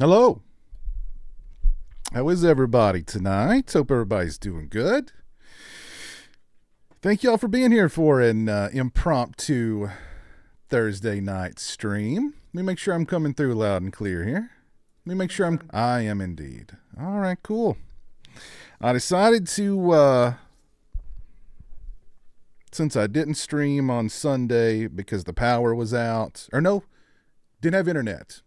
Hello. How is everybody tonight? Hope everybody's doing good. Thank y'all for being here for an impromptu Thursday night stream. Let me make sure I'm coming through loud and clear here. Let me make sure I am indeed. All right, cool. I decided to, since I didn't stream on Sunday because the power was out, or no, didn't have internet.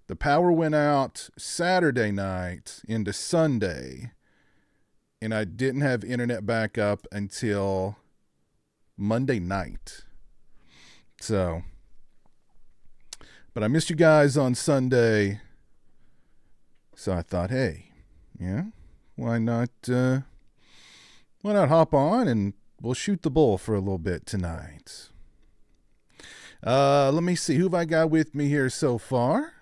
The power went out Saturday night into Sunday, and I didn't have internet backup until Monday night. So, but I missed you guys on Sunday, so I thought, hey, yeah, why not hop on and we'll shoot the bull for a little bit tonight. Let me see, who have I got with me here so far?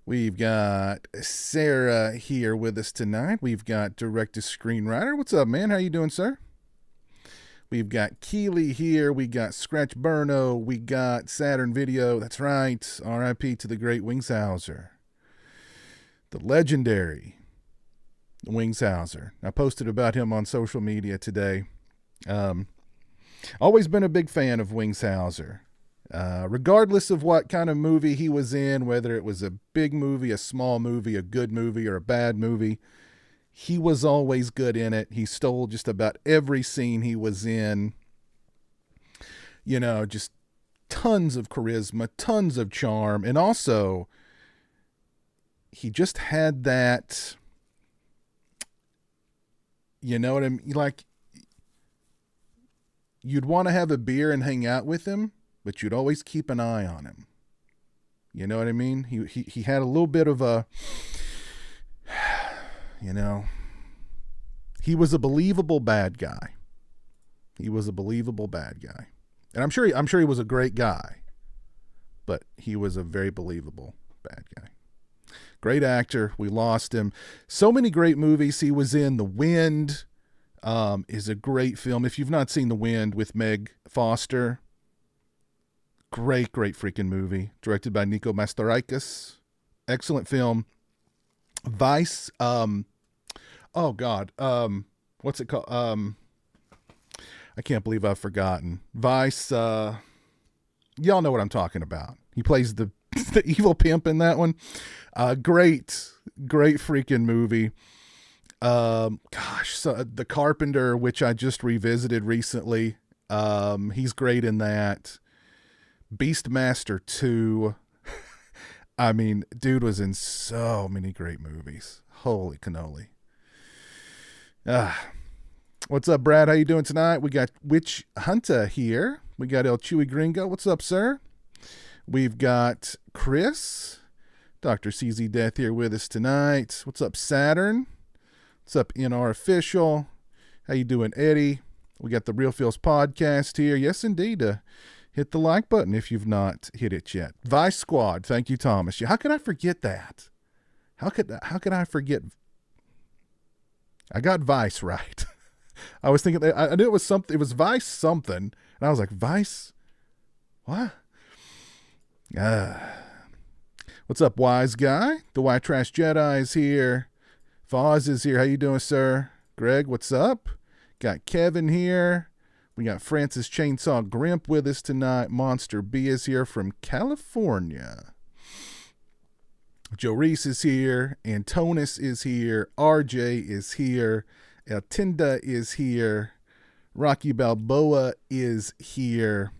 We've got Sarah here with us tonight. We've got director-screenwriter. What's up, man? How you doing, sir? We've got Keely here. We got Scratch Burno. We got Saturn Video. That's right. R.I.P. to the great Wings Hauser. The legendary Wings Hauser. I posted about him on social media today. Always been a big fan of Wings Hauser. Regardless of what kind of movie he was in, whether it was a big movie, a small movie, a good movie, or a bad movie, he was always good in it. He stole just about every scene he was in. You know, just tons of charisma, tons of charm. And also, he just had that, you know what I mean? Like, you'd want to have a beer and hang out with him, but you'd always keep an eye on him. You know what I mean? He had a little bit of a, you know, he was a believable bad guy. He was a believable bad guy. And I'm sure he was a great guy, but he was a very believable bad guy. Great actor. We lost him. So many great movies he was in. The Wind is a great film. If you've not seen The Wind with Meg Foster, great freaking movie. Directed by Nico Mastorakis. Excellent film. Vice. Oh God. What's it called? I can't believe I've forgotten. Vice. Y'all know what I'm talking about. He plays the evil pimp in that one. Great freaking movie. So The Carpenter, which I just revisited recently. He's great in that. Beastmaster 2. I mean, dude was in so many great movies. Holy cannoli. What's up, Brad? How you doing tonight? We got Witch Hunter here. We got El Chewy Gringo. What's up, sir? We've got Chris. Dr. CZ Death here with us tonight. What's up, Saturn? What's up, NR Official? How you doing, Eddie? We got the Real Feels podcast here. Yes, indeed. Hit the like button if you've not hit it yet. Vice Squad. Thank you, Thomas. How could I forget that? How could I forget? I got Vice right. I was thinking, I knew it was something. It was Vice something. And I was like, Vice? What? What's up, Wise Guy? The White Trash Jedi is here. Foz is here. How you doing, sir? Greg, what's up? Got Kevin here. We got Francis Chainsaw Grimp with us tonight. Monster B is here from California. Joe Reese is here. Antonis is here. RJ is here. El Tinda is here. Rocky Balboa is here.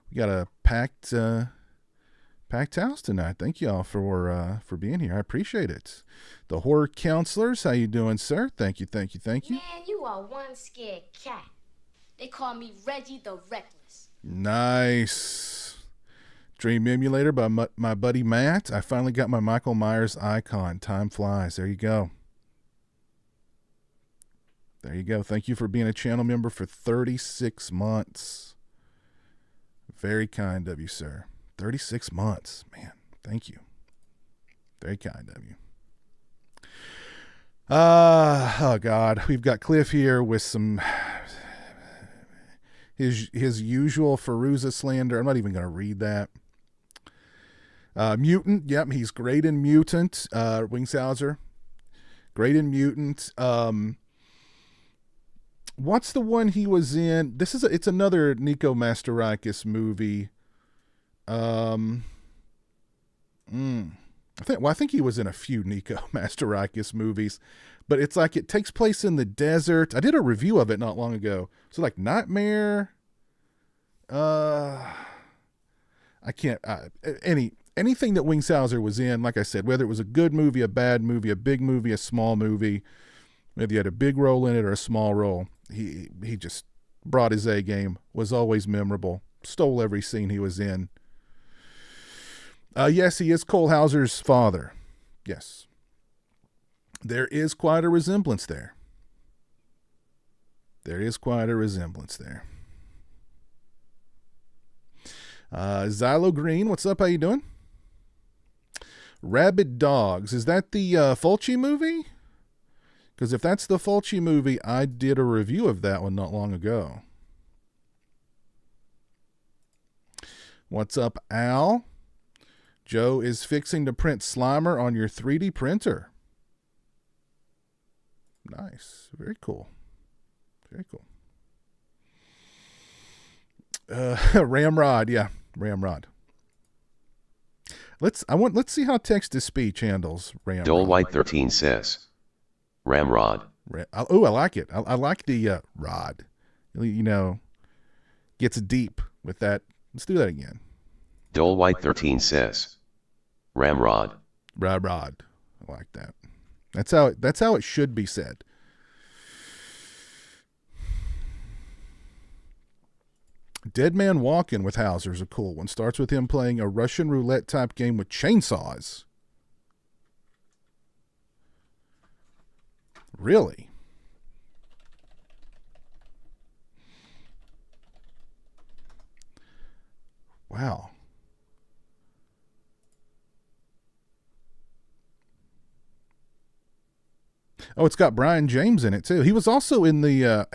We got a packed house tonight. Thank y'all for being here. I appreciate it. The Horror Counselors, how you doing, sir? Thank you. Man, you are one scared cat. They call me Reggie the Reckless. Nice. Dream Emulator by my buddy Matt. I finally got my Michael Myers icon. Time flies. There you go. Thank you for being a channel member for 36 months. Very kind of you, sir. 36 months. Man, thank you. Very kind of you. Oh, God. We've got Cliff here with some... His usual Feruza slander. I'm not even going to read that. Mutant. Yep, he's great in Mutant. Wings Hauser. Great in Mutant. What's the one he was in? It's another Nico Mastorakis movie. I think he was in a few Nico Mastorakis movies, but it's like it takes place in the desert. I did a review of it not long ago. So like Nightmare. I can't. Anything that Wings Hauser was in, like I said, whether it was a good movie, a bad movie, a big movie, a small movie, whether he had a big role in it or a small role, he just brought his A game. Was always memorable. Stole every scene he was in. Yes, he is Cole Hauser's father. Yes. There is quite a resemblance there. Xylo Green, what's up? How you doing? Rabid Dogs. Is that the Fulci movie? Because if that's the Fulci movie, I did a review of that one not long ago. What's up, Al? Joe is fixing to print Slimer on your 3D printer. Nice. Very cool. Very cool. Ramrod. Yeah. Ramrod. Let's see how text-to-speech handles Ramrod. Dole White 13 says, Ramrod. Oh, I like it. I like the rod. Gets deep with that. Let's do that again. Dole White 13 says, Ramrod. Ramrod. I like that. That's how it should be said. Dead Man Walking with Hauser is a cool one. Starts with him playing a Russian roulette type game with chainsaws. Really? Wow. Oh, it's got Brian James in it too. He was also in the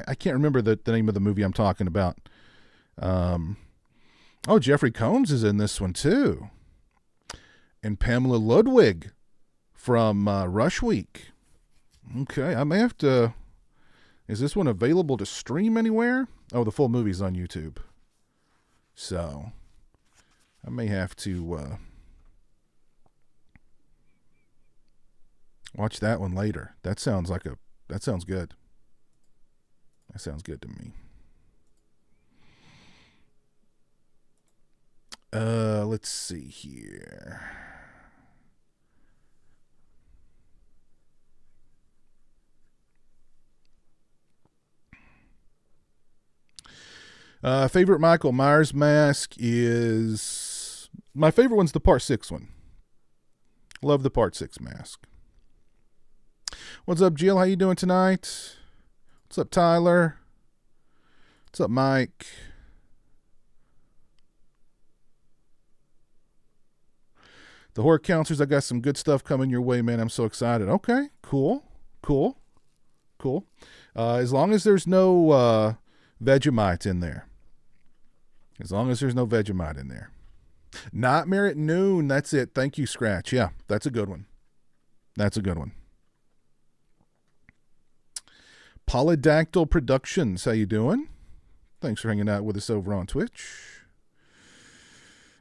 I can't remember the name of the movie I'm talking about. Jeffrey Combs is in this one too. And Pamela Ludwig from Rush Week. Okay, I may have to. Is this one available to stream anywhere? Oh, the full movie's on YouTube. So I may have to watch that one later. That sounds good. That sounds good to me. Let's see here. Favorite Michael Myers mask is... My favorite one's the Part 6 one. Love the Part 6 mask. What's up, Jill? How you doing tonight? What's up, Tyler? What's up, Mike? The horror counselors, I got some good stuff coming your way, man. I'm so excited. Okay, cool. As long as there's no Vegemite in there. Nightmare at Noon. That's it. Thank you, Scratch. Yeah, that's a good one. Polydactyl Productions. How you doing? Thanks for hanging out with us over on Twitch.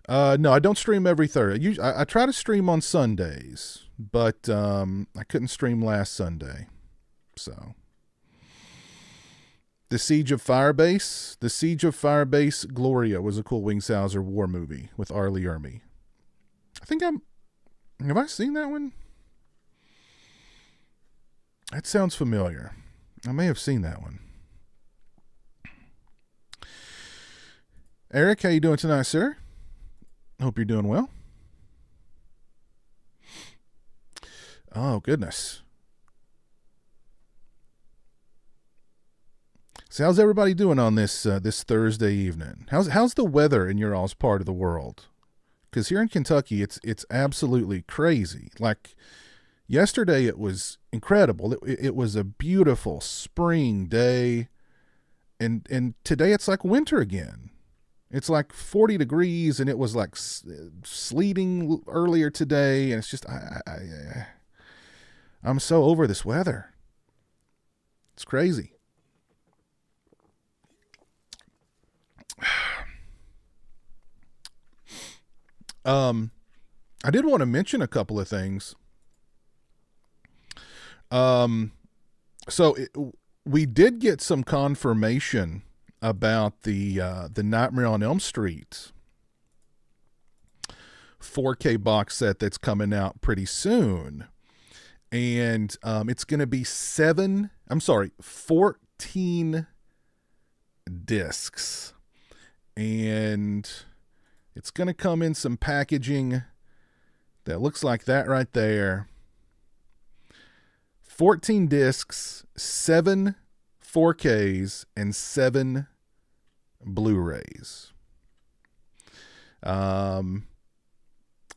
No, I don't stream every Thursday. I try to stream on Sundays, but I couldn't stream last Sunday. So, The Siege of Firebase. The Siege of Firebase Gloria was a cool Wings Hauser war movie with Arlie Ermy. Have I seen that one? That sounds familiar. I may have seen that one. Eric, how you doing tonight, sir? Hope you're doing well. Oh, goodness. So how's everybody doing on this Thursday evening? How's the weather in your all's part of the world? Because here in Kentucky, it's absolutely crazy. Like yesterday, it was incredible. It was a beautiful spring day, and today it's like winter again. It's like 40 degrees, and it was like sleeting earlier today, and it's just I'm so over this weather. It's crazy. I did want to mention a couple of things. We did get some confirmation about the Nightmare on Elm Street 4K box set that's coming out pretty soon. And it's going to be 14 discs. And it's going to come in some packaging that looks like that right there. 14 discs, 7 4Ks, and 7 Blu-rays. And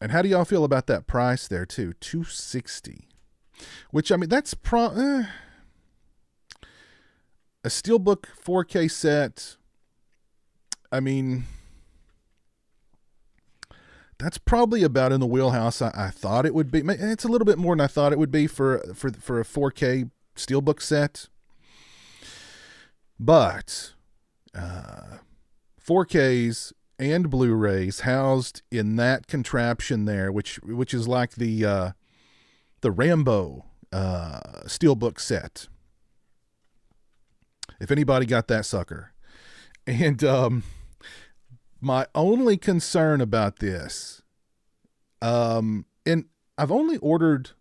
how do y'all feel about that price there too? $260. Which, I mean, that's a Steelbook 4K set. I mean, that's probably about in the wheelhouse I thought it would be. It's a little bit more than I thought it would be for a 4K Steelbook set. But 4Ks and Blu-rays housed in that contraption there, which is like the Rambo Steelbook set. If anybody got that sucker. And my only concern about this, and I've only ordered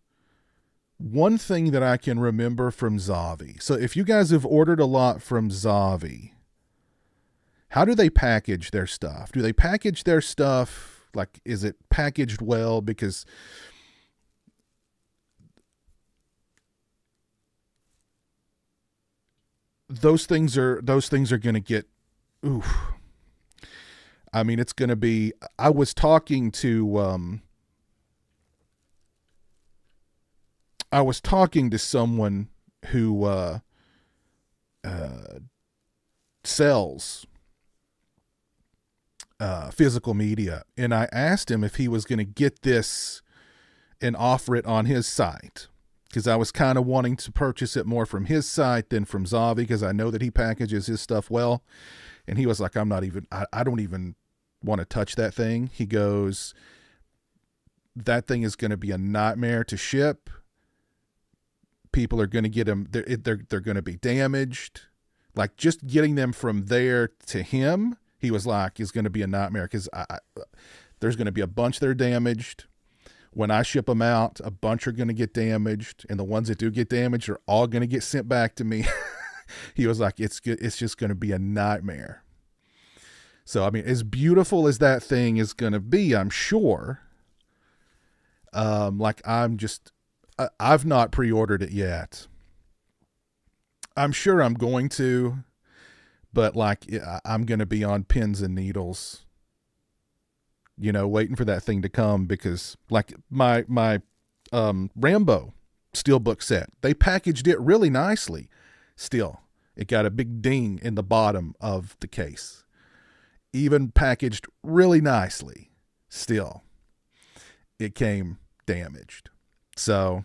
one thing that I can remember from Zavi. So if you guys have ordered a lot from Zavi, how do they package their stuff? Do they package their stuff, like, is it packaged well? Because those things are going to get, oof. I mean, it's going to be, I was talking to someone who sells physical media, and I asked him if he was going to get this and offer it on his site, because I was kind of wanting to purchase it more from his site than from Zavi, because I know that he packages his stuff well. And he was like, I don't even want to touch that thing. He goes, that thing is going to be a nightmare to ship. People are going to get them. They're going to be damaged. Like, just getting them from there to him, he was like, is going to be a nightmare, because there's going to be a bunch that are damaged. When I ship them out, a bunch are going to get damaged, and the ones that do get damaged are all going to get sent back to me. He was like, it's just going to be a nightmare. So, I mean, as beautiful as that thing is going to be, I'm sure, I've not pre-ordered it yet. I'm sure I'm going to, but like, I'm going to be on pins and needles, waiting for that thing to come, because like my Rambo Steelbook set, they packaged it really nicely. Still, it got a big ding in the bottom of the case. Even packaged really nicely, still, it came damaged. So,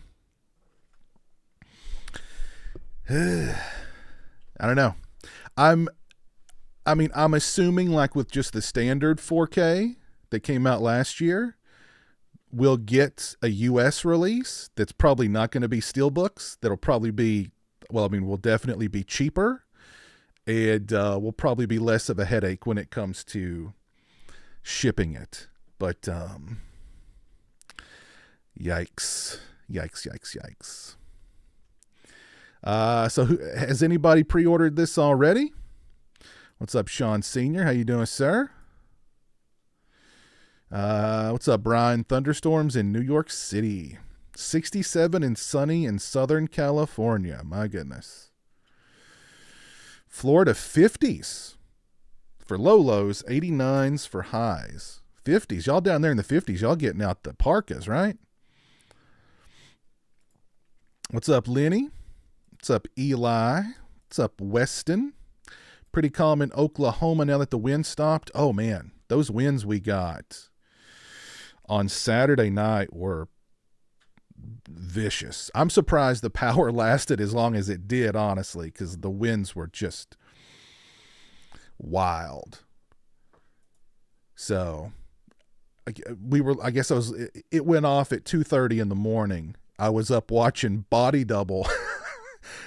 I don't know. I'm assuming, like with just the standard 4K that came out last year, we'll get a US release that's probably not going to be Steelbooks. That'll probably be, will definitely be cheaper, and will probably be less of a headache when it comes to shipping it. But yikes. So has anybody pre-ordered this already? What's up, Sean Sr.? How you doing, sir? What's up, Brian? Thunderstorms in New York City. 67 and sunny in Southern California. My goodness. Florida 50s for lows, 89s for highs. 50s. Y'all down there in the 50s, y'all getting out the parkas, right? What's up, Lenny? What's up, Eli? What's up, Weston? Pretty calm in Oklahoma now that the wind stopped. Oh man, those winds we got on Saturday night were vicious. I'm surprised the power lasted as long as it did, honestly, because the winds were just wild. So it went off at 2:30 in the morning. I was up watching Body Double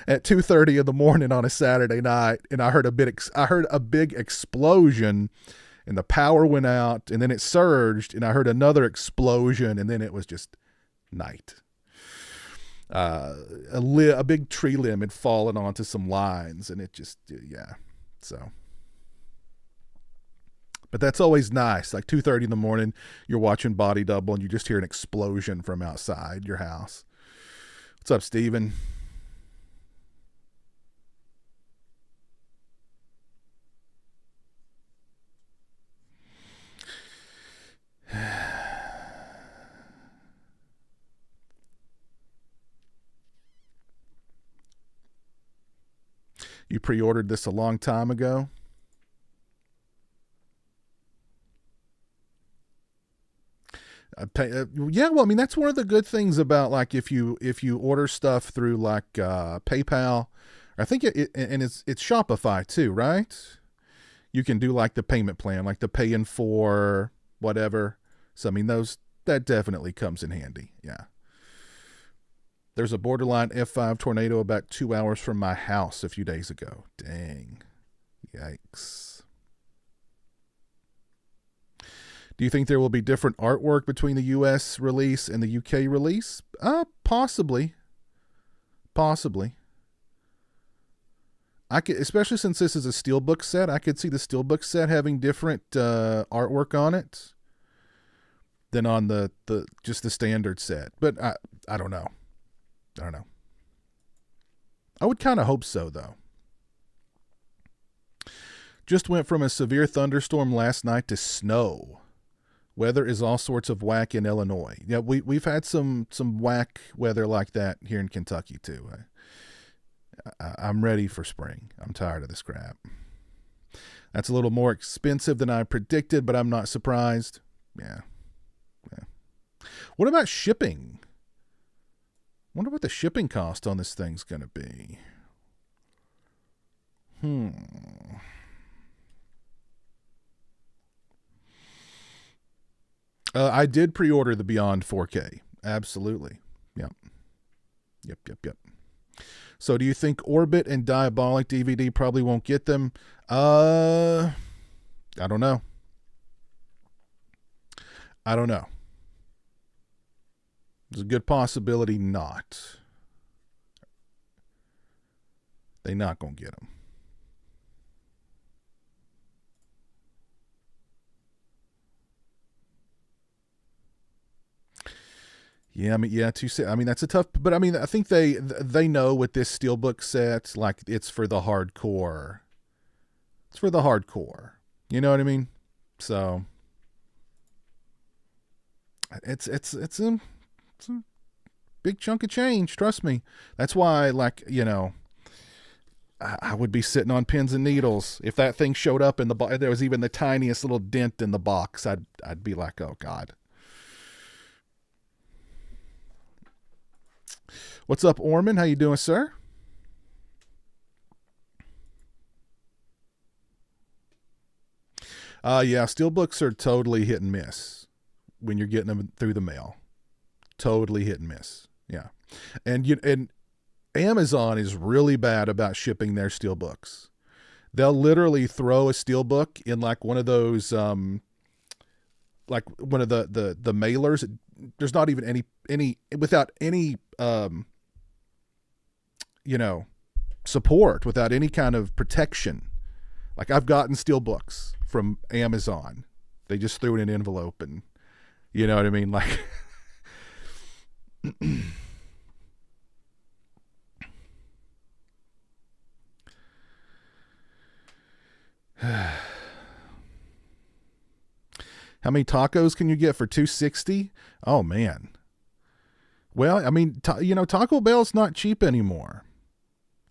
at 2:30 in the morning on a Saturday night, and I heard a big explosion, and the power went out, and then it surged, and I heard another explosion, and then it was just night. A big tree limb had fallen onto some lines, and it just, yeah. So, but that's always nice. Like 2:30 in the morning, you're watching Body Double, and you just hear an explosion from outside your house. What's up, Steven? You pre-ordered this a long time ago? Yeah, well, I mean, that's one of the good things about, like, if you order stuff through like PayPal, I think it's Shopify too, right? You can do like the payment plan, like the pay in for whatever. So I mean, that definitely comes in handy. Yeah. There's a borderline F5 tornado about 2 hours from my house a few days ago. Dang. Yikes. Do you think there will be different artwork between the US release and the UK release? Possibly. Possibly. Especially since this is a steelbook set, I could see the steelbook set having different artwork on it than on the just the standard set. But I don't know. I would kind of hope so, though. Just went from a severe thunderstorm last night to snow. Weather is all sorts of whack in Illinois. Yeah, we've had some whack weather like that here in Kentucky too. I'm ready for spring. I'm tired of this crap. That's a little more expensive than I predicted, but I'm not surprised. Yeah. What about shipping? Wonder what the shipping cost on this thing's going to be. I did pre-order the Beyond 4K. Absolutely. Yep. So do you think Orbit and Diabolic DVD probably won't get them? I don't know. There's a good possibility not. They not going to get them. Yeah, I mean, that's a tough, but I mean, I think they know with this steelbook set, like, it's for the hardcore. It's for the hardcore. You know what I mean? So it's a big chunk of change. Trust me. That's why, like, you know, I would be sitting on pins and needles if that thing showed up in the box. There was even the tiniest little dent in the box. I'd be like, oh God. What's up, Orman? How you doing, sir? Yeah, steelbooks are totally hit and miss when you're getting them through the mail. Totally hit and miss. Yeah. And Amazon is really bad about shipping their steelbooks. They'll literally throw a steelbook in like one of those like one of the mailers. There's not even any without any you know, support, without any kind of protection. Like, I've gotten steelbooks from Amazon. They just threw it in an envelope, and you know what I mean? Like, how many tacos can you get for $2.60? Oh man. Well, I mean, Taco Bell's not cheap anymore.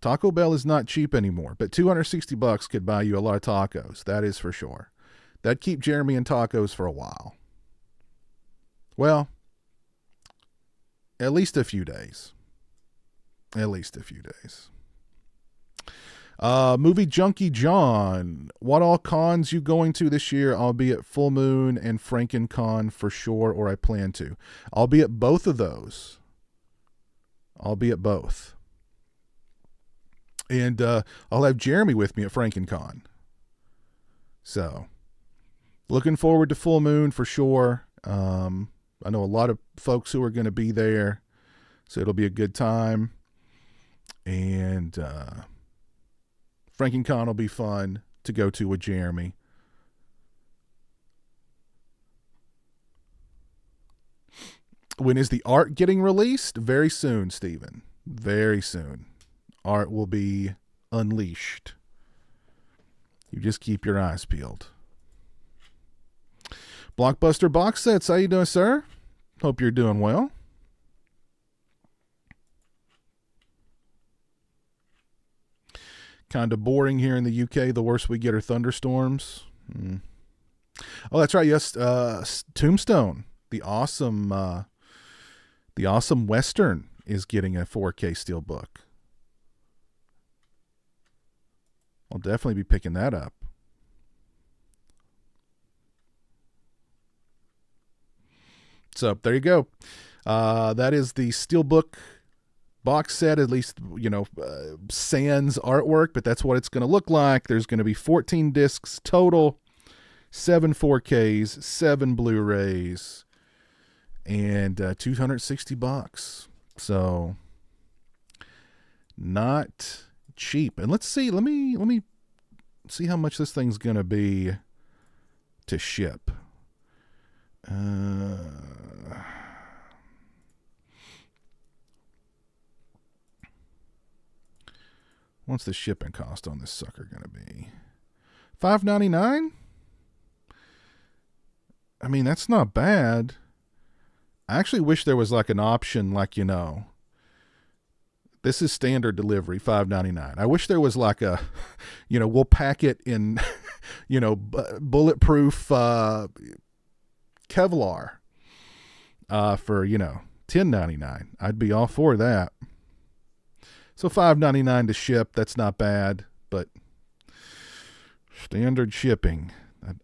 Taco Bell is not cheap anymore, but $260 could buy you a lot of tacos. That is for sure. That'd keep Jeremy in tacos for a while. Well, at least a few days. At least a few days. Movie Junkie John. What all cons you going to this year? I'll be at Full Moon and FrankenCon for sure, or I plan to. I'll be at both of those. I'll be at both. And I'll have Jeremy with me at FrankenCon. So, looking forward to Full Moon for sure. I know a lot of folks who are going to be there, so it'll be a good time. And FrankenCon will be fun to go to with Jeremy. When is the art getting released? Very soon, Stephen. Very soon. Art will be unleashed. You just keep your eyes peeled. Blockbuster Box Sets. How you doing, sir? Hope you're doing well. Kind of boring here in the UK. The worst we get are thunderstorms. Oh, that's right. Yes, Tombstone, the awesome Western, is getting a 4K steelbook. I'll definitely be picking that up. So there you go. That is the steelbook box set, at least, sans artwork, but that's what it's going to look like. There's going to be 14 discs total, 7 4Ks, 7 Blu-rays, and $260. So not cheap. And let's see, let me see how much this thing's going to be to ship. What's the shipping cost on this sucker going to be? $5.99? I mean, that's not bad. I actually wish there was like an option, like, this is standard delivery, $5.99. I wish there was like a, we'll pack it in, bulletproof Kevlar for, $10.99. I'd be all for that. So $5.99 to ship, that's not bad, but standard shipping,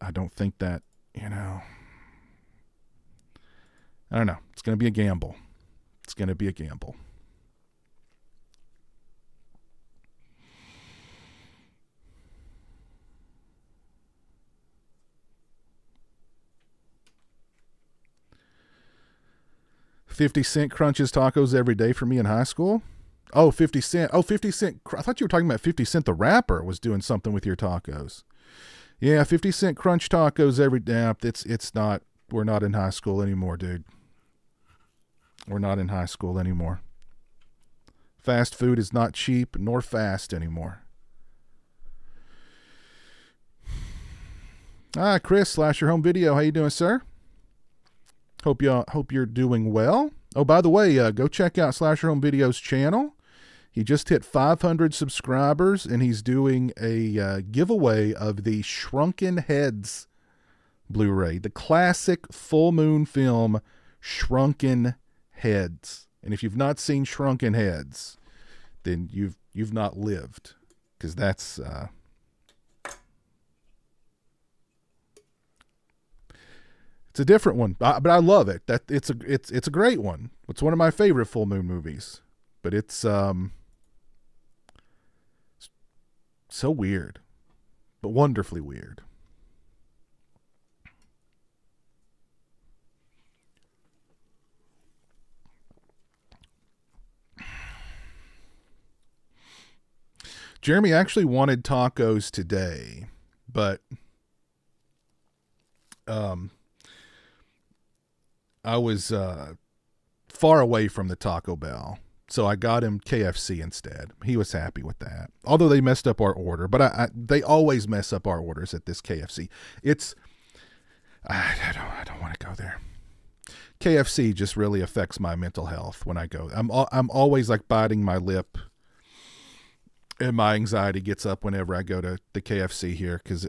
I don't think that, I don't know. It's going to be a gamble. It's going to be a gamble. $50 crunches tacos every day for me in high school. Oh, 50 Cent. Oh, 50 Cent. I thought you were talking about 50 Cent the rapper was doing something with your tacos. Yeah, 50 Cent crunch tacos every day. It's not, we're not in high school anymore, dude. We're not in high school anymore. Fast food is not cheap nor fast anymore. Chris, Slasher Home Video. How you doing, sir? Hope you're doing well. Oh, by the way, go check out Slasher Home Video's channel. He just hit 500 subscribers, and he's doing a giveaway of the Shrunken Heads Blu-ray, the classic Full Moon film Shrunken Heads. And if you've not seen Shrunken Heads, then you've not lived, because that's it's a different one, but I love it. That it's a great one. It's one of my favorite Full Moon movies, but it's so weird, but wonderfully weird. Jeremy actually wanted tacos today, but I was far away from the Taco Bell, so I got him KFC instead. He was happy with that, although they messed up our order. But they always mess up our orders at this KFC. I don't want to go there. KFC just really affects my mental health when I go. I'm always like biting my lip And my anxiety gets up whenever I go to the KFC here because,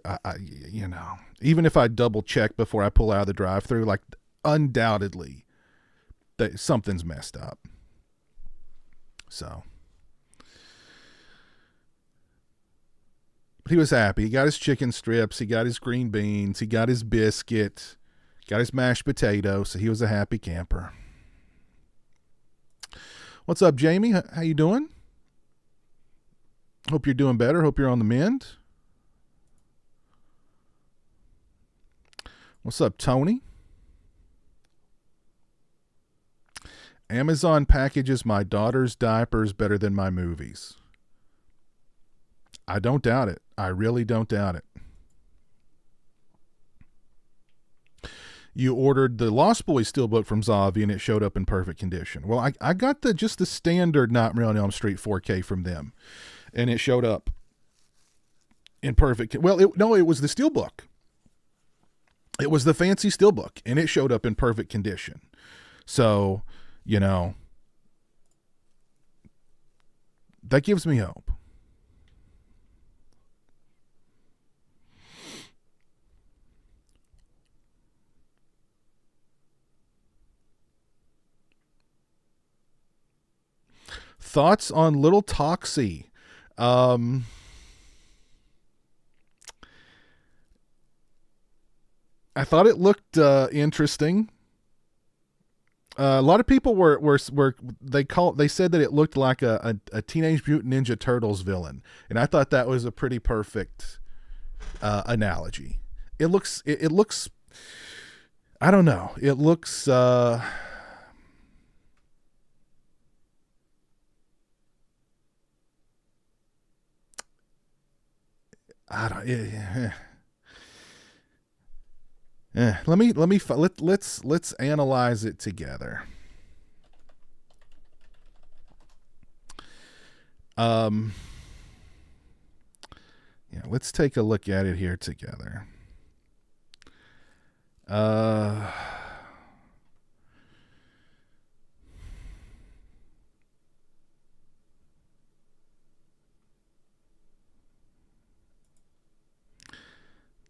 you know, even if I double check before I pull out of the drive-thru, like undoubtedly that something's messed up. So, but he was happy. He got his chicken strips. He got his green beans. He got his biscuit. Got his mashed potato. So he was a happy camper. What's up, Jamie? How you doing? Hope you're doing better. Hope you're on the mend. What's up, Tony? Amazon packages my daughter's diapers better than my movies. I don't doubt it. I really don't doubt it. You ordered the Lost Boys steelbook from Zavi and it showed up in perfect condition. Well, I got just the standard Nightmare on Elm Street 4K from them. And it showed up in perfect. Well, it was the steelbook. It was the fancy steelbook, and it showed up in perfect condition. So, you know, that gives me hope. Thoughts on Little Toxie? I thought it looked interesting. A lot of people they said that it looked like a Teenage Mutant Ninja Turtles villain, and I thought that was a pretty perfect analogy. It looks I don't know. It looks let's analyze it together. Yeah, let's take a look at it here together.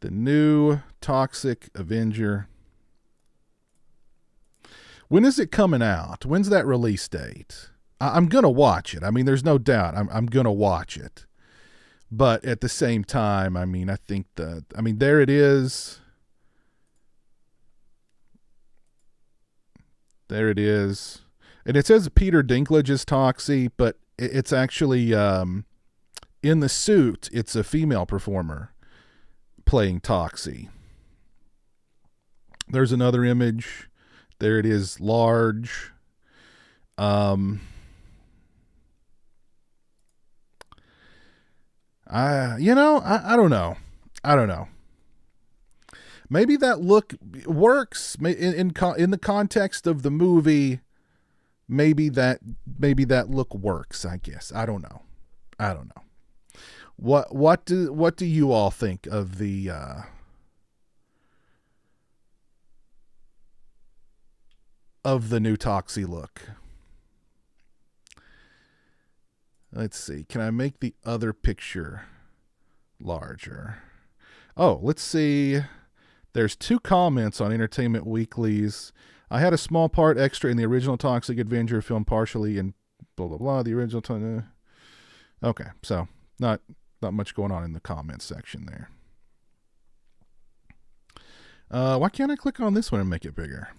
The new Toxic Avenger. When is it coming out? When's that release date? I'm going to watch it. I mean, there's no doubt I'm going to watch it. But at the same time, I mean, I think there it is. There it is. And it says Peter Dinklage is Toxie, but it's actually in the suit, it's a female performer playing Toxie. There's another image. There it is, large. I don't know. Maybe that look works in the context of the movie. Maybe that look works, I guess. I don't know. What do you all think of the new Toxie look? Let's see. Can I make the other picture larger? Oh, let's see. There's 2 comments on Entertainment Weekly's. I had a small part extra in the original Toxic Avenger film, partially in blah blah blah. The original. Okay, so not much going on in the comments section there. Why can't I click on this one and make it bigger?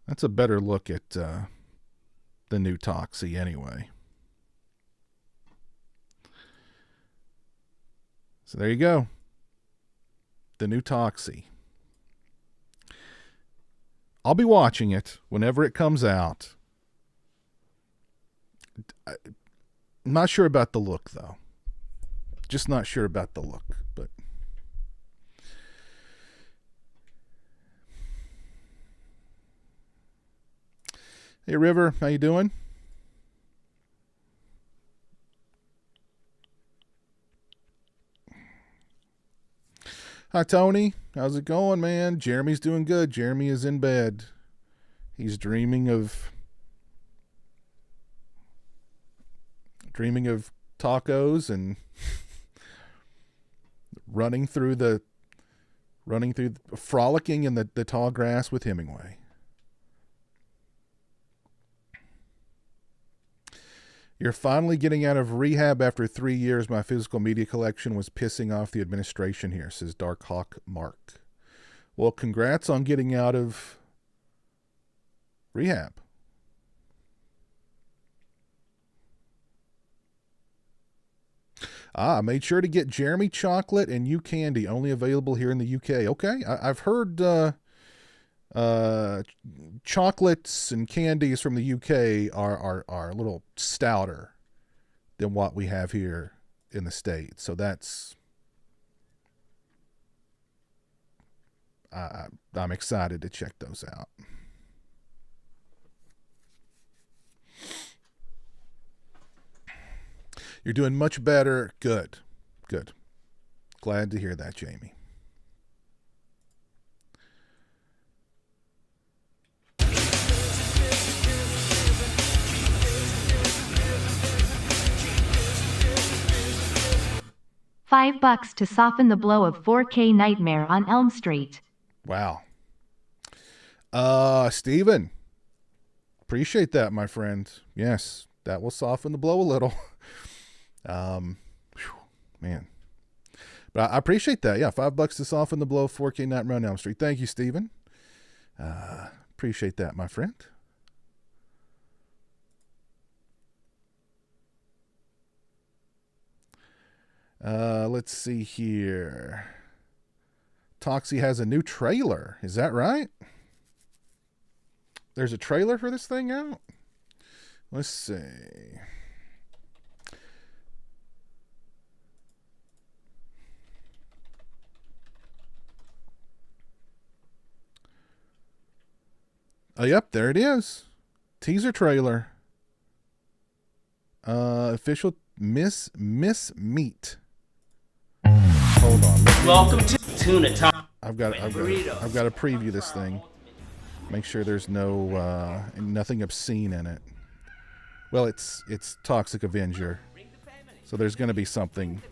That's a better look at the new Toxie anyway. So there you go. The new Toxie. I'll be watching it whenever it comes out. I'm not sure about the look, though. Just not sure about the look, but hey, River, how you doing? Hi, Tony. How's it going, man? Jeremy's doing good. Jeremy is in bed. He's dreaming of dreaming of tacos and frolicking in the tall grass with Hemingway. You're finally getting out of rehab after 3 years. My physical media collection was pissing off the administration here, says Dark Hawk Mark. Well, congrats on getting out of rehab. I made sure to get Jeremy chocolate and you candy, only available here in the UK. Okay, I've heard chocolates and candies from the UK are a little stouter than what we have here in the States. So that's I'm excited to check those out. You're doing much better. Good. Glad to hear that, Jamie. $5 to soften the blow of 4K Nightmare on Elm Street. Wow. Steven. Appreciate that, my friend. Yes, that will soften the blow a little. Man. But I appreciate that. Yeah, $5 to soften the blow of 4K Nightmare on Elm Street. Thank you, Steven. Appreciate that, my friend. Let's see here. Toxie has a new trailer. Is that right? There's a trailer for this thing out? Let's see. Oh, yep, there it is. Teaser trailer. Official Miss Meat. Hold on. Welcome to Tuna Time. I've got to preview this thing. Make sure there's nothing obscene in it. Well, it's Toxic Avenger, so there's going to be something.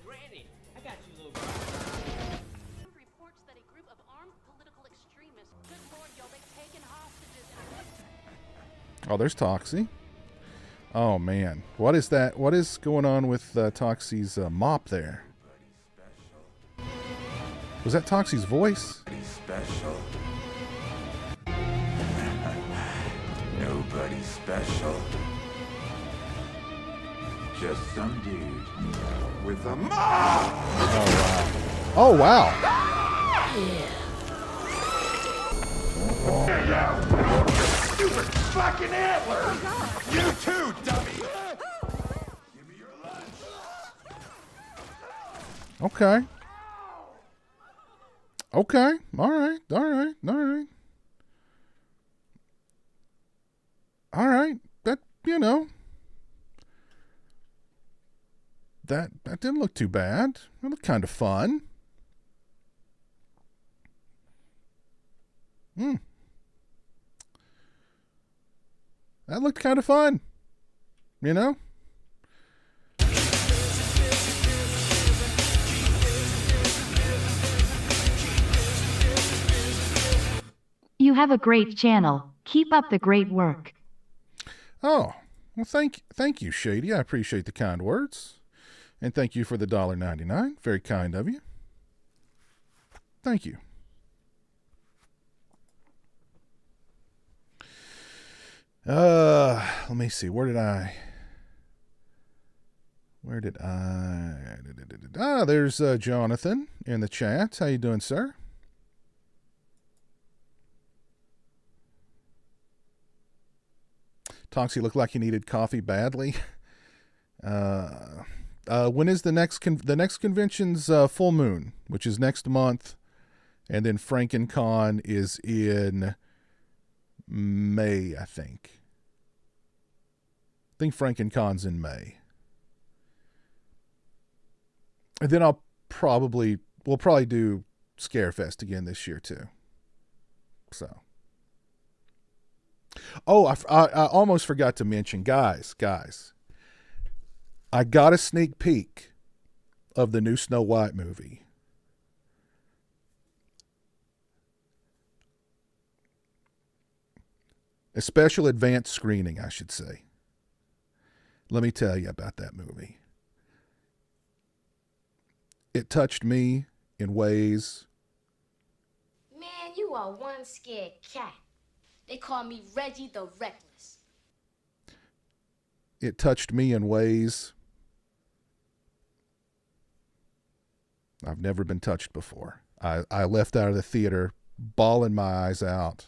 Oh, there's Toxie. Oh man, what is that? What is going on with Toxie's mop there? Was that Toxie's voice? Special. Nobody special. Just some dude with a mop. Oh wow. Stupid fucking antlers! You too, dummy! Give me your lunch! Okay. All right. That, that didn't look too bad. That looked kind of fun. That looked kind of fun. You have a great channel. Keep up the great work. Oh, well, thank you, Shady. I appreciate the kind words. And thank you for the $1.99. Very kind of you. Thank you. Let me see. Where did I? There's Jonathan in the chat. How you doing, sir? Toxie looked like he needed coffee badly. When is the next convention's full moon, which is next month, and then FrankenCon is in May, I think. I think FrankenCon's in May. And then we'll probably do Scarefest again this year too. So. Oh, I almost forgot to mention, guys. I got a sneak peek of the new Snow White movie. A special advanced screening, I should say. Let me tell you about that movie. It touched me in ways. Man, you are one scared cat. They call me Reggie the Reckless. It touched me in ways I've never been touched before. I left out of the theater bawling my eyes out.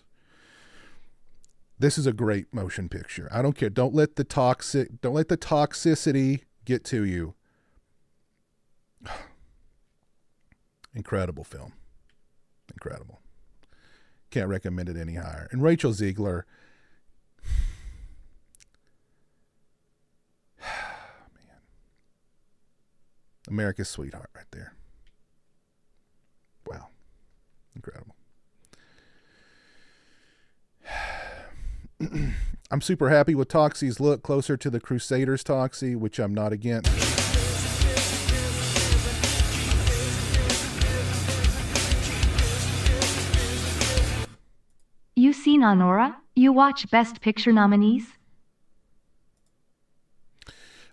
This is a great motion picture. I don't care. Don't let the toxicity get to you. Incredible film. Incredible. Can't recommend it any higher. And Rachel Ziegler, man, America's sweetheart right there. Wow. Incredible. I'm super happy with Toxie's look, closer to the Crusaders Toxie, which I'm not against. You seen Honora? You watch Best Picture nominees?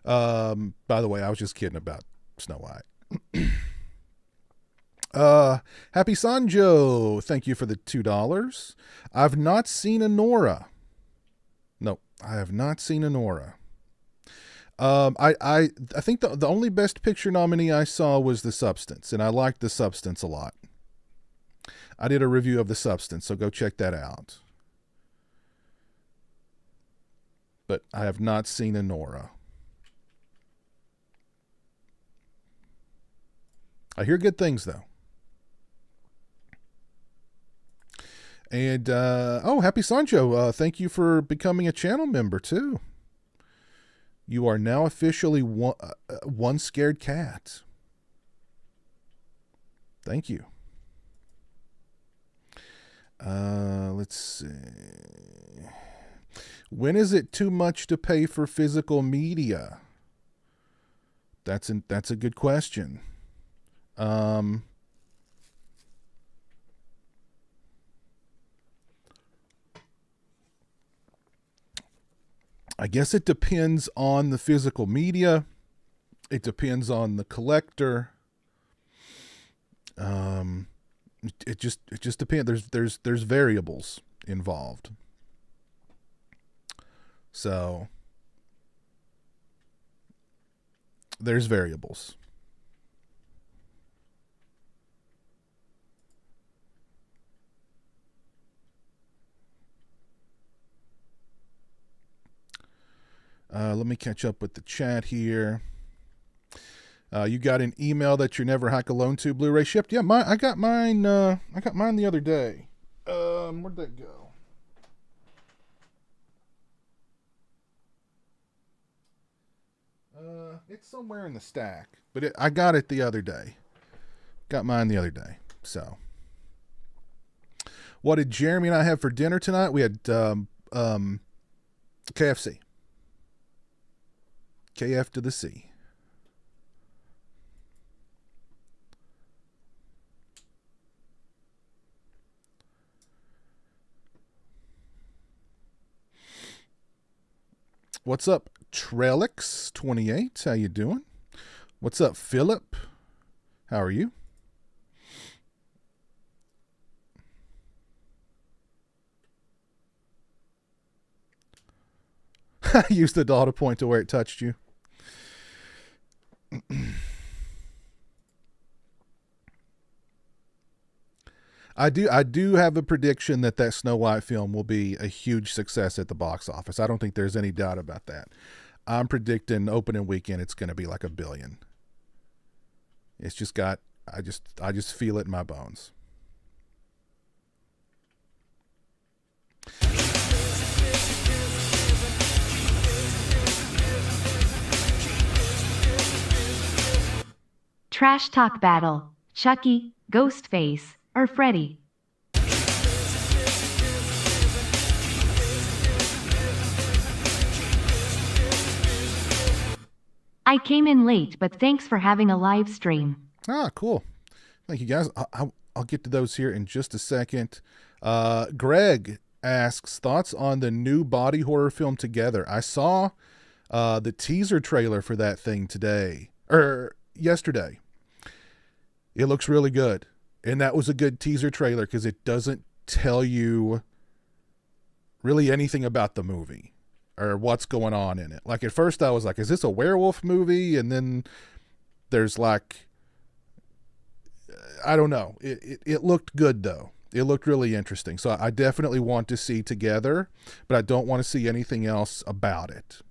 By the way, I was just kidding about Snow White. Happy Sanjo, thank you for the $2. I've not seen Honora. No, I have not seen Honora. I think the only Best Picture nominee I saw was The Substance, and I liked The Substance a lot. I did a review of The Substance, so go check that out. But I have not seen Honora. I hear good things, though. And, Happy Sancho, thank you for becoming a channel member, too. You are now officially one scared cat. Thank you. Let's see. When is it too much to pay for physical media? That's a good question. I guess it depends on the physical media. It depends on the collector. It just depends. There's variables involved. So there's variables. Let me catch up with the chat here. You got an email that your Never Hack Alone 2 Blu-ray shipped? Yeah, I got mine the other day. Where'd that go? It's somewhere in the stack, but I got it the other day. Got mine the other day. So, what did Jeremy and I have for dinner tonight? We had KFC. KF to the C. What's up, Trellix28? How you doing? What's up, Philip? How are you? Use the doll to point to where it touched you. I do have a prediction that Snow White film will be a huge success at the box office. I don't think there's any doubt about that. I'm predicting opening weekend it's going to be like $1 billion. It's just got I just feel it in my bones. Trash talk battle. Chucky, Ghostface, or Freddy? I came in late, but thanks for having a live stream. Ah, cool. Thank you, guys. I'll get to those here in just a second. Greg asks, thoughts on the new body horror film Together. I saw the teaser trailer for that thing yesterday. It looks really good. And that was a good teaser trailer because it doesn't tell you really anything about the movie or what's going on in it. Like at first I was like, is this a werewolf movie? And then there's like, I don't know. It looked good though. It looked really interesting. So I definitely want to see Together, but I don't want to see anything else about it.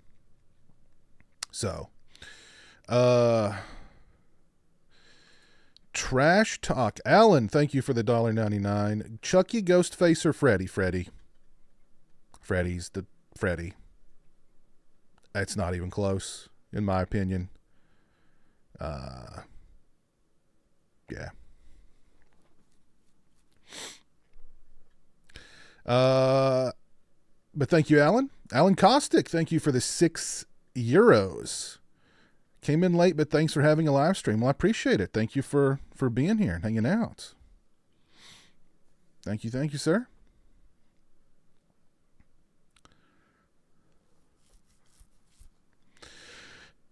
So, Trash Talk. Alan, thank you for the $1.99. Chucky, Ghostface, or Freddy? Freddy. Freddy's the Freddy. It's not even close, in my opinion. Yeah. But thank you, Alan. Alan Kostick, thank you for the €6. Came in late, but thanks for having a live stream. Well, I appreciate it. Thank you for being here and hanging out. Thank you, sir.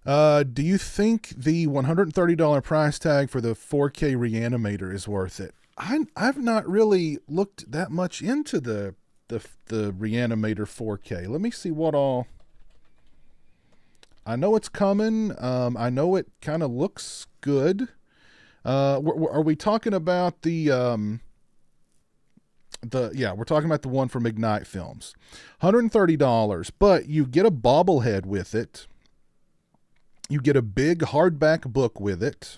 Do you think the $130 price tag for the 4K Re-Animator is worth it? I've not really looked that much into the Re-Animator 4K. Let me see what all. I know it's coming. I know it kind of looks good. Are we talking about we're talking about the one from Ignite Films. $130, but you get a bobblehead with it. You get a big hardback book with it.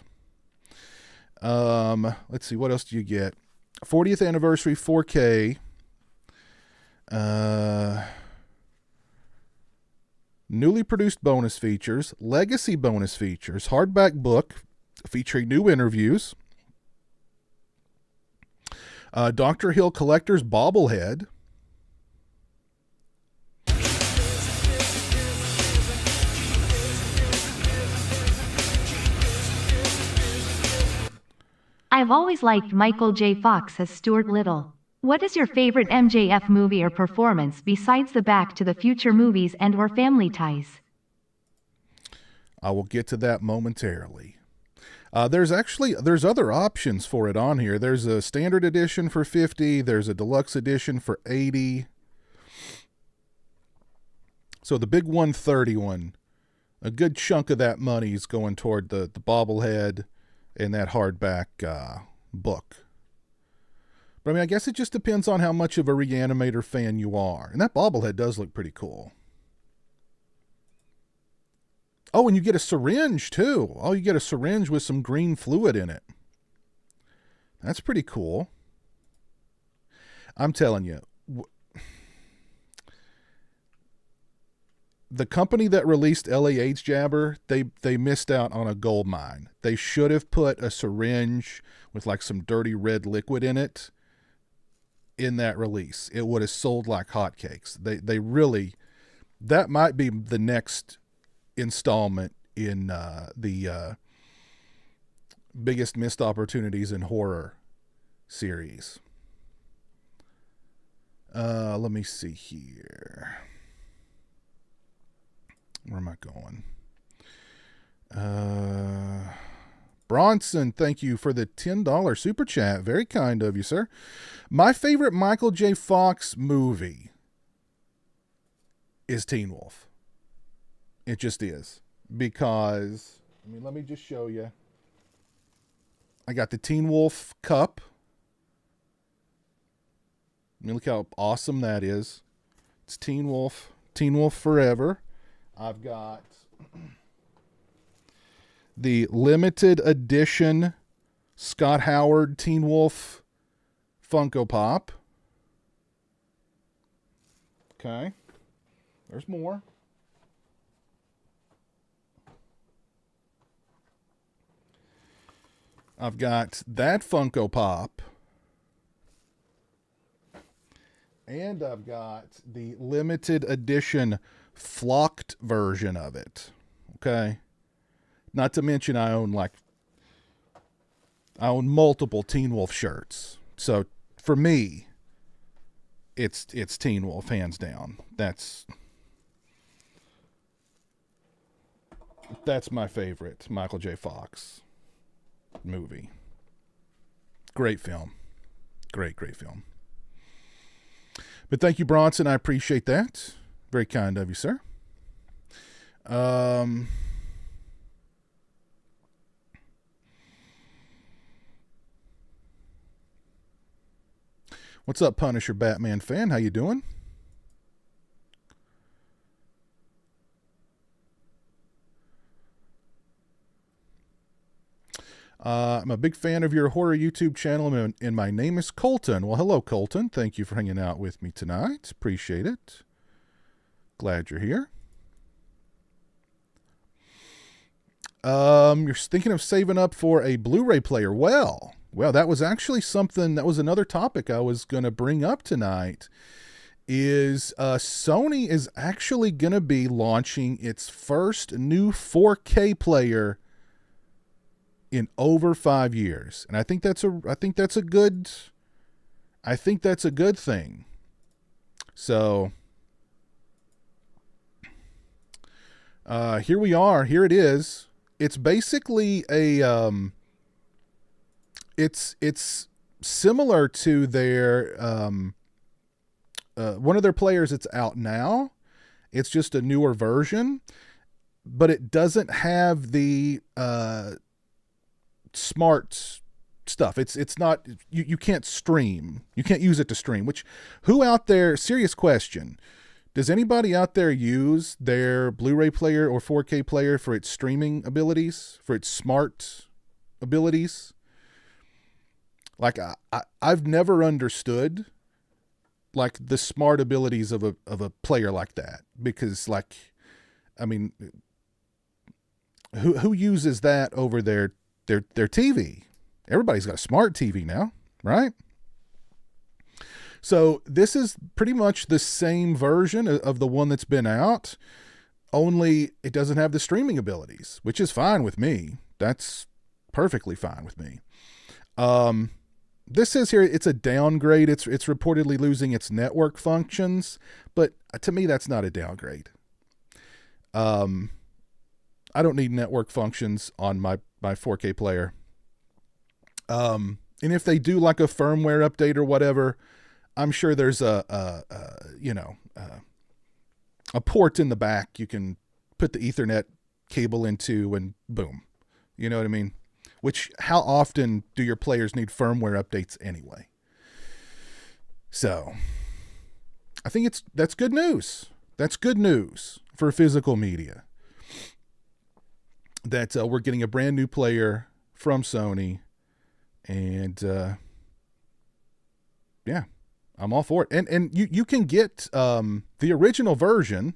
Let's see, what else do you get? 40th anniversary 4K. Newly produced bonus features, legacy bonus features, hardback book featuring new interviews, Dr. Hill Collector's bobblehead, I've always liked Michael J. Fox as Stuart Little. What is your favorite MJF movie or performance besides the Back to the Future movies and/or Family Ties? I will get to that momentarily. There's other options for it on here. There's a standard edition for $50. There's a deluxe edition for $80. So the big 130 one, a good chunk of that money is going toward the bobblehead and that hardback book. But I mean, I guess it just depends on how much of a Re-Animator fan you are. And that bobblehead does look pretty cool. Oh, and you get a syringe too. Oh, you get a syringe with some green fluid in it. That's pretty cool. I'm telling you, the company that released LA AIDS Jabber, they missed out on a gold mine. They should have put a syringe with like some dirty red liquid in it in that release. It would have sold like hotcakes. They really, that might be the next installment in the biggest missed opportunities in horror series. Let me see here. Where am I going? Bronson, thank you for the $10 super chat. Very kind of you, sir. My favorite Michael J. Fox movie is Teen Wolf. It just is. Because, let me just show you. I got the Teen Wolf cup. Look how awesome that is. It's Teen Wolf. Teen Wolf Forever. I've got the limited edition Scott Howard Teen Wolf Funko Pop. Okay. There's more. I've got that Funko Pop. And I've got the limited edition flocked version of it. Okay. Not to mention I own multiple Teen Wolf shirts. So for me, it's Teen Wolf hands down. That's my favorite Michael J. Fox movie. Great film. Great film. But thank you, Bronson. I appreciate that. Very kind of you, sir. What's up, Punisher Batman fan? How you doing? I'm a big fan of your horror YouTube channel, and my name is Colton. Well, hello, Colton. Thank you for hanging out with me tonight. Appreciate it. Glad you're here. You're thinking of saving up for a Blu-ray player. Well, that was actually something, that was another topic I was going to bring up tonight, is Sony is actually going to be launching its first new 4K player in over 5 years. And I think that's a good thing. So here we are. Here it is. It's basically a it's similar to their one of their players. It's out now. It's just a newer version, but it doesn't have the smart stuff. It's not, you can't stream. You can't use it to stream, which, who out there, serious question, does anybody out there use their Blu-ray player or 4K player for its streaming abilities, for its smart abilities? Like, I've never understood like the smart abilities of a player like that, because, like, I mean, who uses that over their TV? Everybody's got a smart TV now, right? So this is pretty much the same version of the one that's been out, only it doesn't have the streaming abilities, which is fine with me. That's perfectly fine with me. This says here it's a downgrade. It's reportedly losing its network functions, but to me that's not a downgrade. I don't need network functions on my 4K player. And if they do like a firmware update or whatever, I'm sure there's a port in the back you can put the Ethernet cable into, and boom. You know what I mean? Which, how often do your players need firmware updates anyway? So I think that's good news. That's good news for physical media. That we're getting a brand new player from Sony, and yeah, I'm all for it. And you can get the original version.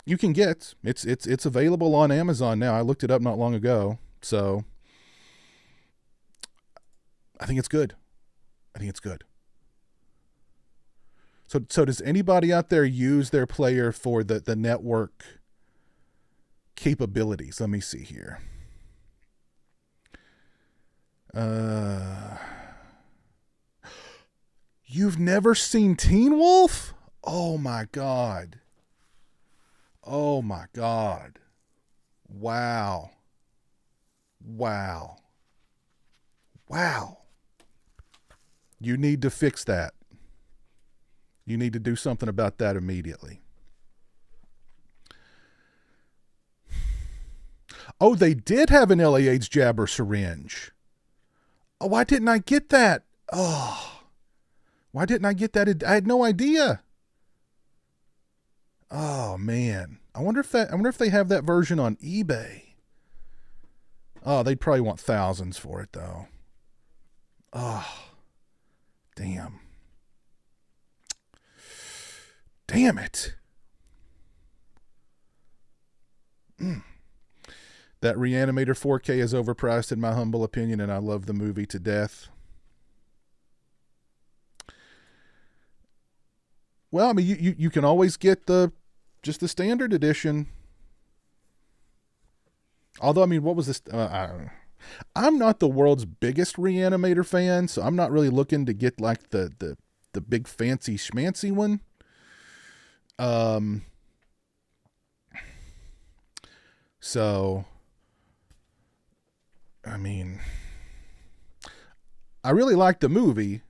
You can get it's available on Amazon now. I looked it up not long ago, so I think it's good. So does anybody out there use their player for the network capabilities? Let me see here. You've never seen Teen Wolf? Oh my God. Wow. You need to fix that. You need to do something about that immediately. Oh, they did have an LAH jabber syringe. Oh, why didn't I get that? Oh, why didn't I get that? I had no idea. Oh man, I wonder if they have that version on eBay. Oh, they'd probably want thousands for it though. Oh, damn it. That Re-Animator 4K is overpriced in my humble opinion, and I love the movie to death. Well, I mean, you can always get just the standard edition. Although, I mean, what was this? I don't know. I'm not the world's biggest Re-Animator fan, so I'm not really looking to get like the big fancy schmancy one. So, I mean, I really like the movie.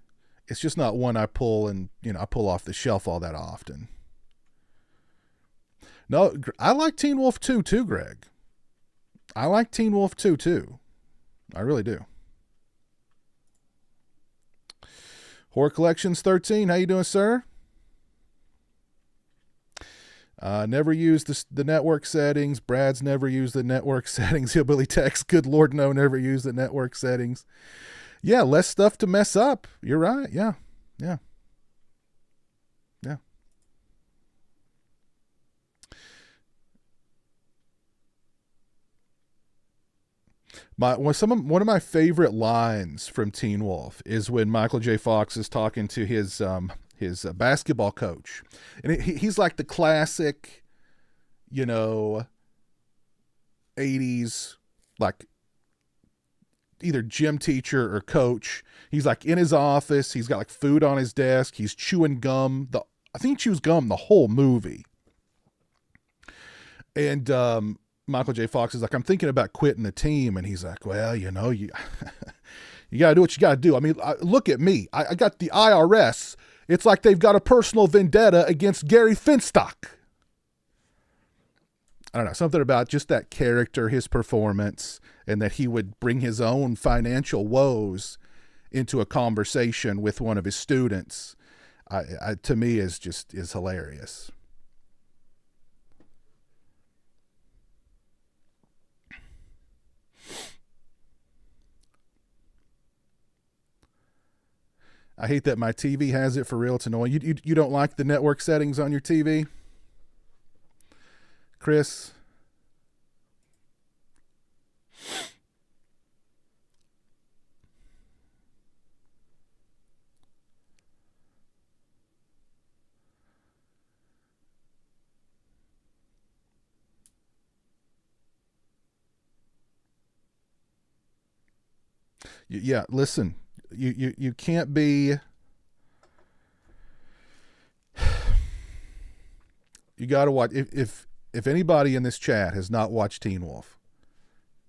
It's just not one I pull off the shelf all that often. No, I like Teen Wolf 2 too, Greg. I like Teen Wolf 2 too. I really do. Horror Collections 13, how you doing, sir? Never used the network settings. Brad's never used the network settings. Hillbilly Text, good Lord, no, never used the network settings. Yeah, less stuff to mess up. You're right. Yeah. One of my favorite lines from Teen Wolf is when Michael J. Fox is talking to his basketball coach, and he's like the classic, 80s, like either gym teacher or coach. He's like in his office. He's got like food on his desk. He's chewing gum. I think he chews gum the whole movie. And Michael J. Fox is like, I'm thinking about quitting the team. And he's like, well, you got to do what you got to do. I mean, look at me. I got the IRS. It's like they've got a personal vendetta against Gary Finstock. I don't know, something about just that character, his performance, and that he would bring his own financial woes into a conversation with one of his students, to me is hilarious. I hate that my TV has it for real. It's annoying. You don't like the network settings on your TV, Chris? Yeah, listen. You can't be. You got to watch. If anybody in this chat has not watched Teen Wolf,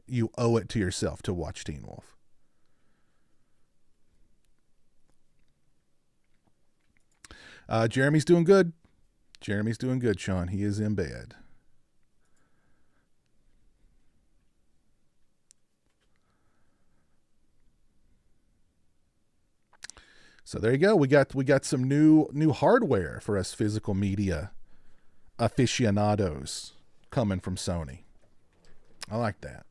you owe it to yourself to watch Teen Wolf. Jeremy's doing good. Jeremy's doing good, Sean. He is in bed. So there you go. We got some new hardware for us physical media aficionados coming from Sony. I like that.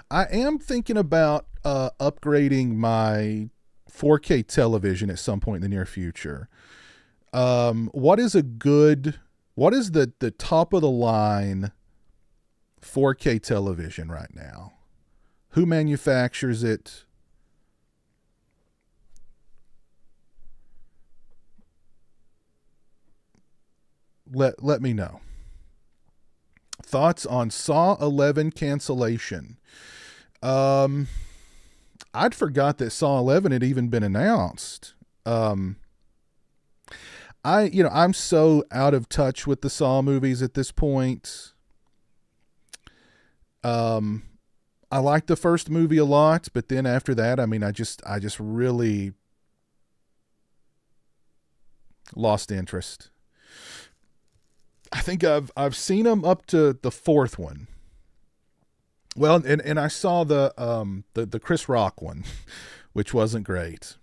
I am thinking about upgrading my 4K television at some point in the near future. What is the top of the line 4K television right now? Who manufactures it? Let me know. Thoughts on Saw 11 cancellation? I'd forgot that Saw 11 had even been announced. I'm so out of touch with the Saw movies at this point. I liked the first movie a lot, but then after that, I mean, I just really lost interest. I think I've seen them up to the fourth one. Well, and I saw the Chris Rock one, which wasn't great.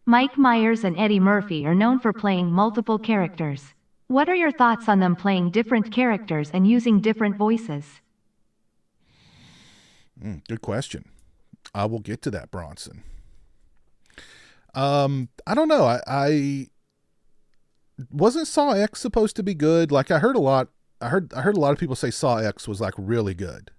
Mike Myers and Eddie Murphy are known for playing multiple characters. What are your thoughts on them playing different characters and using different voices? Good question. I will get to that, Bronson. I don't know. I wasn't Saw X supposed to be good? Like I heard a lot of people say Saw X was like really good.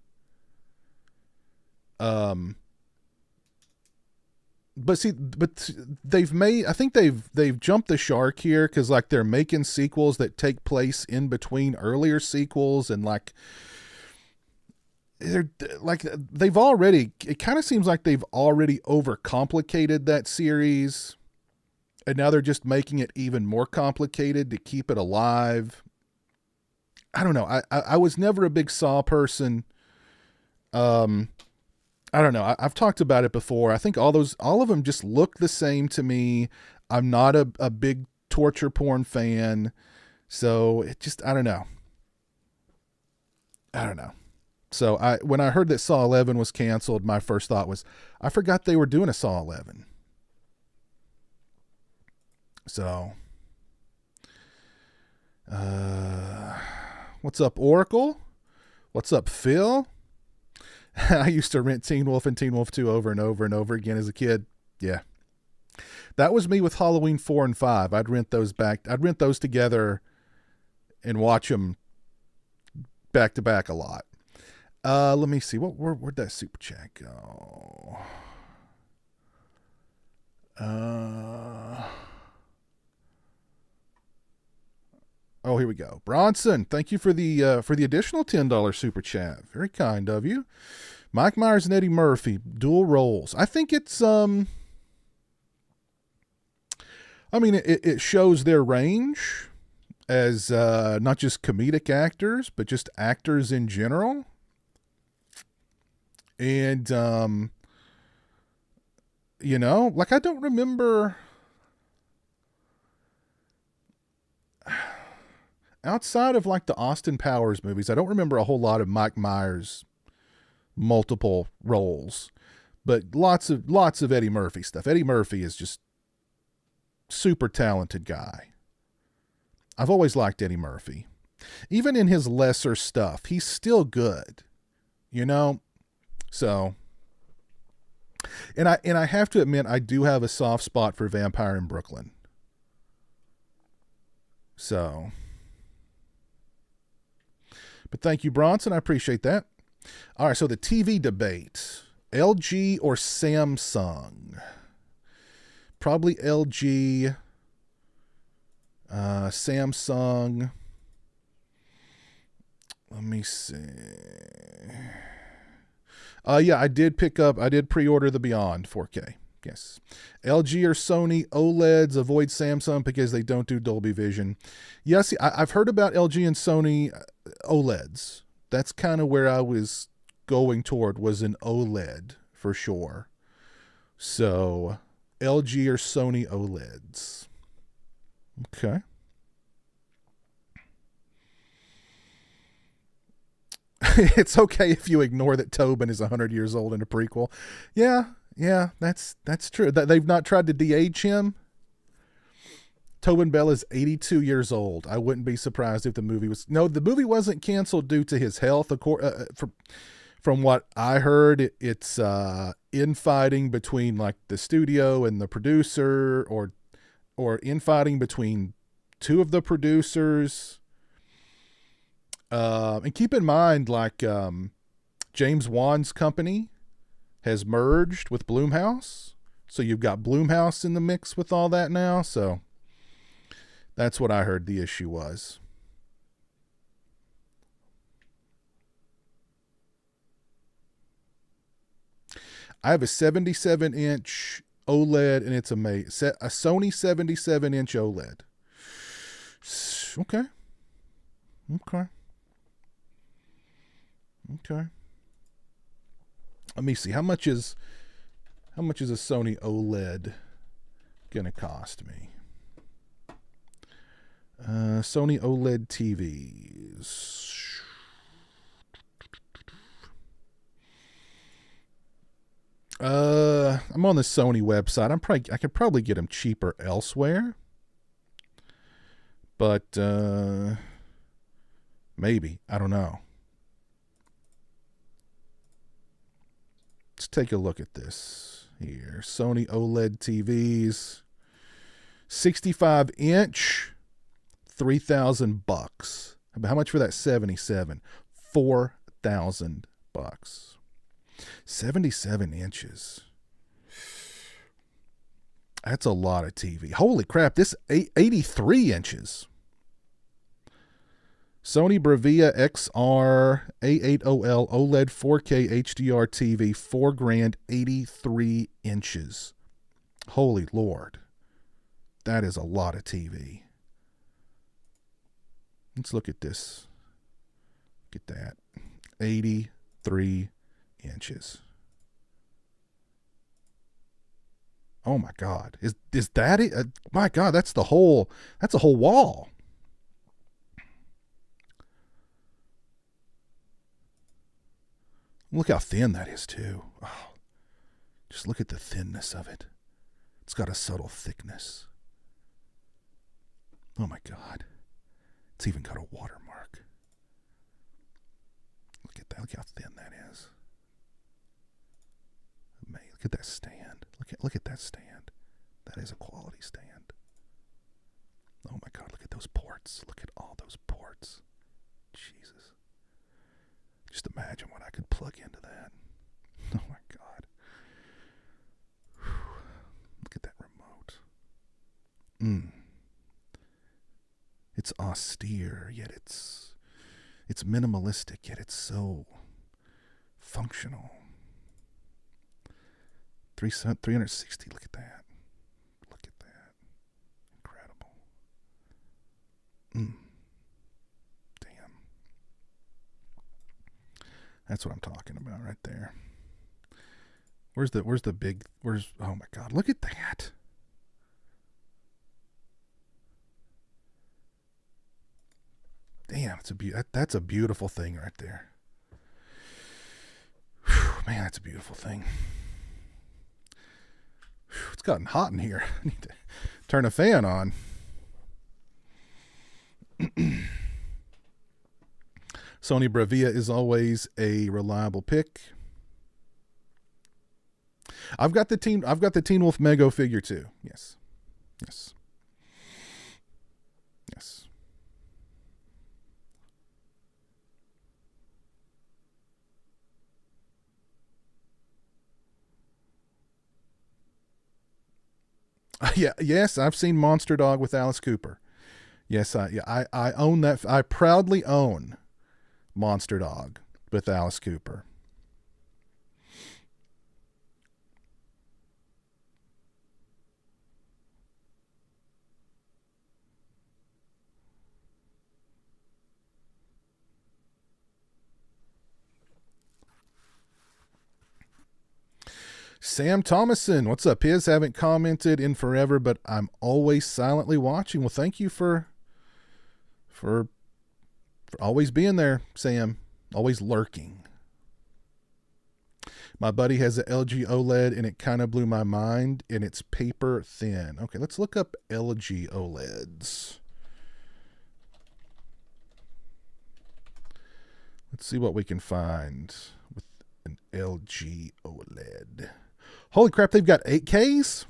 but see, but I think they've jumped the shark here, because like they're making sequels that take place in between earlier sequels, and like they've already, it kind of seems like they've already overcomplicated that series, and now they're just making it even more complicated to keep it alive. I don't know. I was never a big Saw person. I don't know. I've talked about it before. I think all of them just look the same to me. I'm not a big torture porn fan. So it just, I don't know. So when I heard that Saw 11 was canceled, my first thought was, I forgot they were doing a Saw 11. So, what's up, Oracle? What's up, Phil? I used to rent Teen Wolf and Teen Wolf 2 over and over and over again as a kid. Yeah. That was me with Halloween 4 and 5. I'd rent those together and watch them back to back a lot. Let me see. Where'd that super chat go? Oh, here we go. Bronson, thank you for the additional $10 super chat. Very kind of you. Mike Myers and Eddie Murphy, dual roles. I think it's it shows their range as not just comedic actors, but just actors in general. And like I don't remember outside of like the Austin Powers movies, I don't remember a whole lot of Mike Myers multiple roles, but lots of Eddie Murphy stuff. Eddie Murphy is just super talented guy. I've always liked Eddie Murphy. Even in his lesser stuff, he's still good, So, and I have to admit, I do have a soft spot for Vampire in Brooklyn. So, but thank you, Bronson. I appreciate that. All right, so the TV debate, LG or Samsung? Probably LG, Samsung. Let me see. Yeah, I did pre-order the Beyond 4K. Yes. LG or Sony OLEDs, avoid Samsung because they don't do Dolby Vision. Yes, I've heard about LG and Sony OLEDs. That's kind of where I was going toward, was an OLED for sure. So LG or Sony OLEDs. Okay. It's okay if you ignore that Tobin is 100 years old in a prequel. Yeah, that's true. They've not tried to de-age him. Tobin Bell is 82 years old. I wouldn't be surprised if the movie wasn't canceled due to his health. From what I heard, it's infighting between like the studio and the producer, or infighting between two of the producers. And keep in mind, like James Wan's company has merged with Blumhouse, so you've got Blumhouse in the mix with all that now. So that's what I heard the issue was. I have a 77-inch OLED, and it's a Sony 77-inch OLED. Okay. Let me see. How much is a Sony OLED gonna cost me? Sony OLED TVs. I'm on the Sony website. I could probably get them cheaper elsewhere. But maybe. I don't know. Let's take a look at this here. Sony OLED TVs. 65-inch, $3,000. How much for that 77? $4,000. 77 inches. That's a lot of TV. Holy crap, this 83 inches. Sony Bravia XR A8OL OLED 4K HDR TV, $4,000, 83 inches. Holy Lord. That is a lot of TV. Let's look at this. Look at that. 83 inches. Oh my God. Is that it? My God, that's a whole wall. Look how thin that is too. Oh, just look at the thinness of it. It's got a subtle thickness. Oh my God. It's even got a watermark. Look at that. Look how thin that is. Man, look at that stand. Look at that stand. That is a quality stand. Oh my God, look at those ports. Look at all those ports. Jesus. Just imagine what I could plug into that. Oh my God. Whew. Look at that remote. It's austere, yet it's minimalistic, yet it's so functional. 360, look at that. Look at that. Incredible. Damn. That's what I'm talking about right there. Oh my God, look at that. Damn, that's a beautiful thing right there. Whew, man, that's a beautiful thing. Whew, it's gotten hot in here. I need to turn a fan on. Sony Bravia is always a reliable pick. I've got the Teen Wolf Mego figure too. Yes. Yes, I've seen Monster Dog with Alice Cooper. Yes, I own that. I proudly own Monster Dog with Alice Cooper. Sam Thomason, what's up, Piz? Haven't commented in forever, but I'm always silently watching. Well, thank you for always being there, Sam. Always lurking. My buddy has an LG OLED, and it kind of blew my mind, and it's paper thin. Okay, let's look up LG OLEDs. Let's see what we can find with an LG OLED. Holy crap, they've got 8Ks?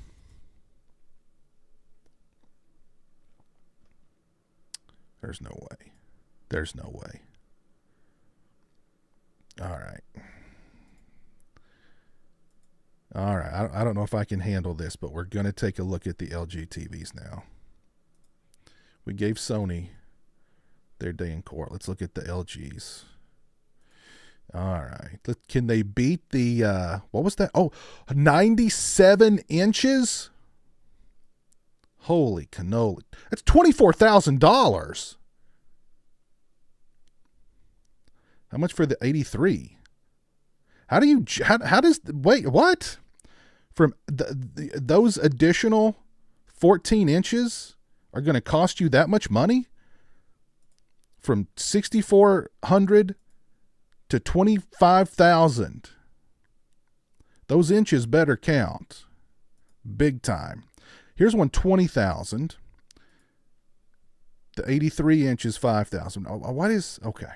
There's no way. There's no way. All right. I don't know if I can handle this, but we're going to take a look at the LG TVs now. We gave Sony their day in court. Let's look at the LGs. All right. Can they beat the, what was that? Oh, 97 inches? Holy cannoli. That's $24,000. How much for the 83? How does, wait, what? From those additional 14 inches are going to cost you that much money? From $6,400 to $25,000. Those inches better count. Big time. Here's one, $20,000. The 83 inches, $5,000. What is, okay.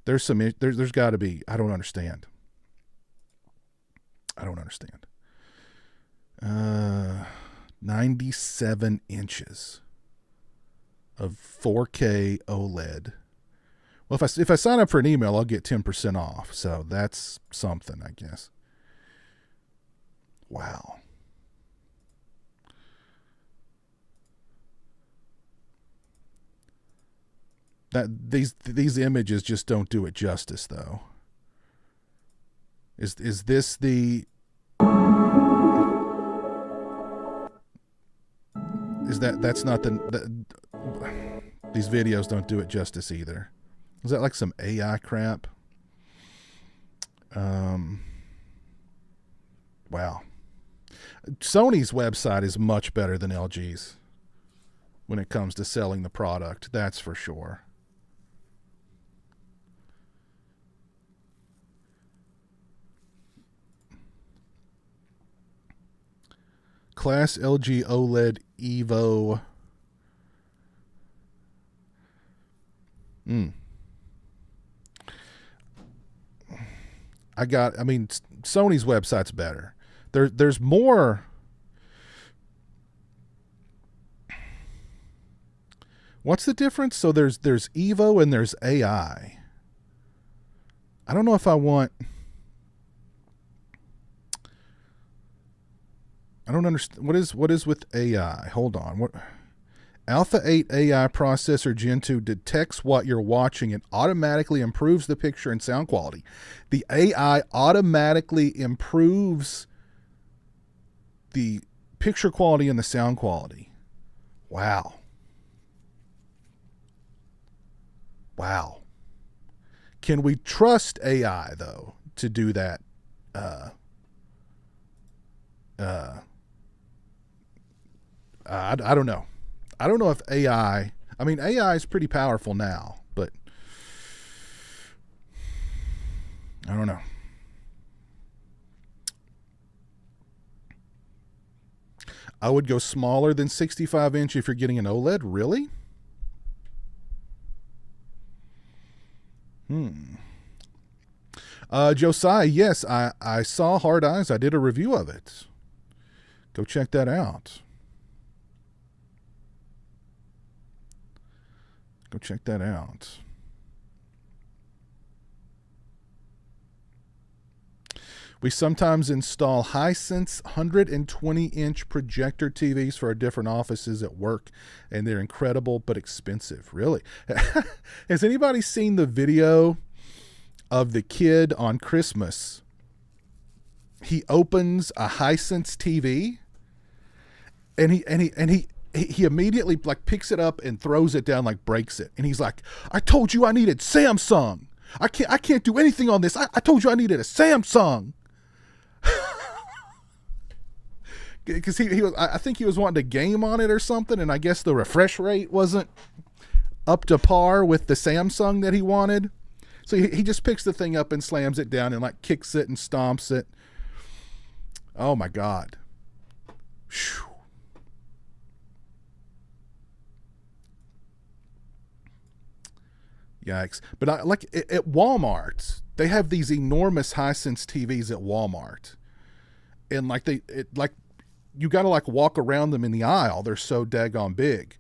There's got to be, I don't understand. 97 inches of 4K OLED. Well, if I sign up for an email, I'll get 10% off. So that's something, I guess. Wow. That these images just don't do it justice, though. Is this the? That's not the these videos don't do it justice either. Is that like some AI crap? Wow. Sony's website is much better than LG's when it comes to selling the product. That's for sure. Class LG OLED Evo. Sony's website's better. There's more. What's the difference? So there's Evo and there's AI. I don't know if I want. I don't understand. What is with AI? Hold on. What? Alpha 8 AI processor Gen 2 detects what you're watching and automatically improves the picture and sound quality. The AI automatically improves the picture quality and the sound quality. Wow. Wow. Can we trust AI, though, to do that? I don't know. I don't know if AI... I mean, AI is pretty powerful now, but I don't know. I would go smaller than 65 inch if you're getting an OLED. Really? Josiah, yes, I saw Hard Eyes. I did a review of it. Go check that out. Go check that out. We sometimes install Hisense 120-inch projector TVs for our different offices at work, and they're incredible but expensive. Really? Has anybody seen the video of the kid on Christmas? He opens a Hisense TV, and he immediately like picks it up and throws it down, like breaks it, and he's like, "I told you I needed Samsung. I can't do anything on this. I told you I needed a Samsung." Because he was, I think he was wanting to game on it or something, and I guess the refresh rate wasn't up to par with the Samsung that he wanted. So he just picks the thing up and slams it down and like kicks it and stomps it. Oh my God. Whew. Yikes. But I like at Walmart, they have these enormous Hisense TVs at Walmart. And like you got to like walk around them in the aisle. They're so daggone big.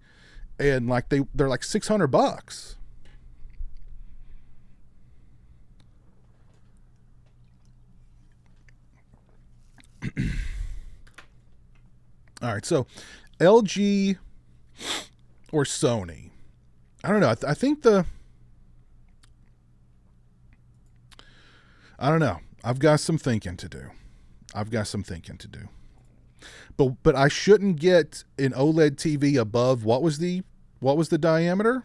And like they're like $600. All right, so LG or Sony. I don't know. I think I don't know. I've got some thinking to do. But I shouldn't get an OLED TV above what was the diameter?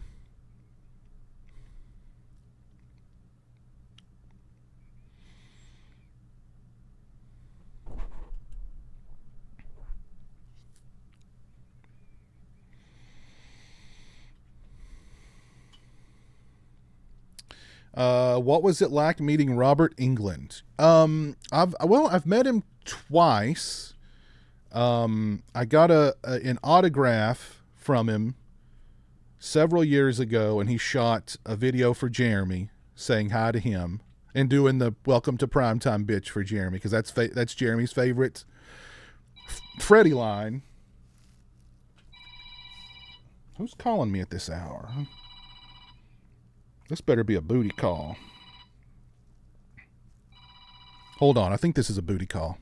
What was it like meeting Robert Englund? I've met him twice. I got an autograph from him several years ago, and he shot a video for Jeremy saying hi to him and doing the welcome to primetime bitch for Jeremy, because that's Jeremy's favorite Freddie line. Who's calling me at this hour? This better be a booty call. Hold on, I think this is a booty call.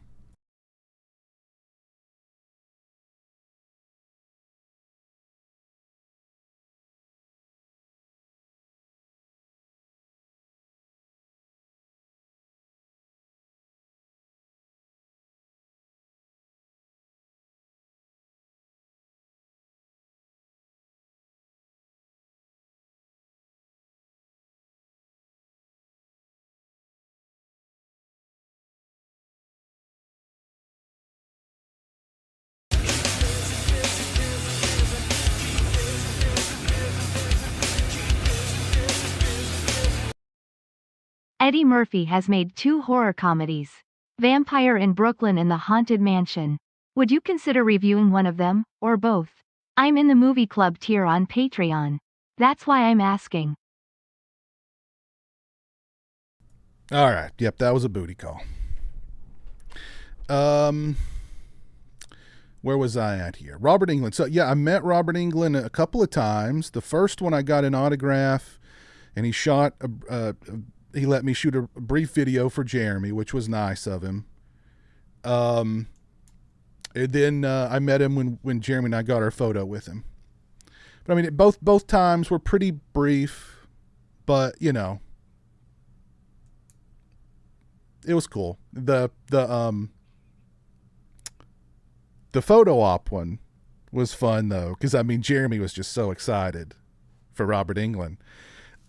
Eddie Murphy has made 2 horror comedies, Vampire in Brooklyn and The Haunted Mansion. Would you consider reviewing one of them, or both? I'm in the movie club tier on Patreon. That's why I'm asking. All right. Yep, that was a booty call. Where was I at here? Robert Englund. So, yeah, I met Robert Englund a couple of times. The first one I got an autograph, and he shot he let me shoot a brief video for Jeremy, which was nice of him. And then I met him when Jeremy and I got our photo with him. But I mean, both times were pretty brief, but you know, it was cool. The photo op one was fun though, because I mean, Jeremy was just so excited for Robert Englund.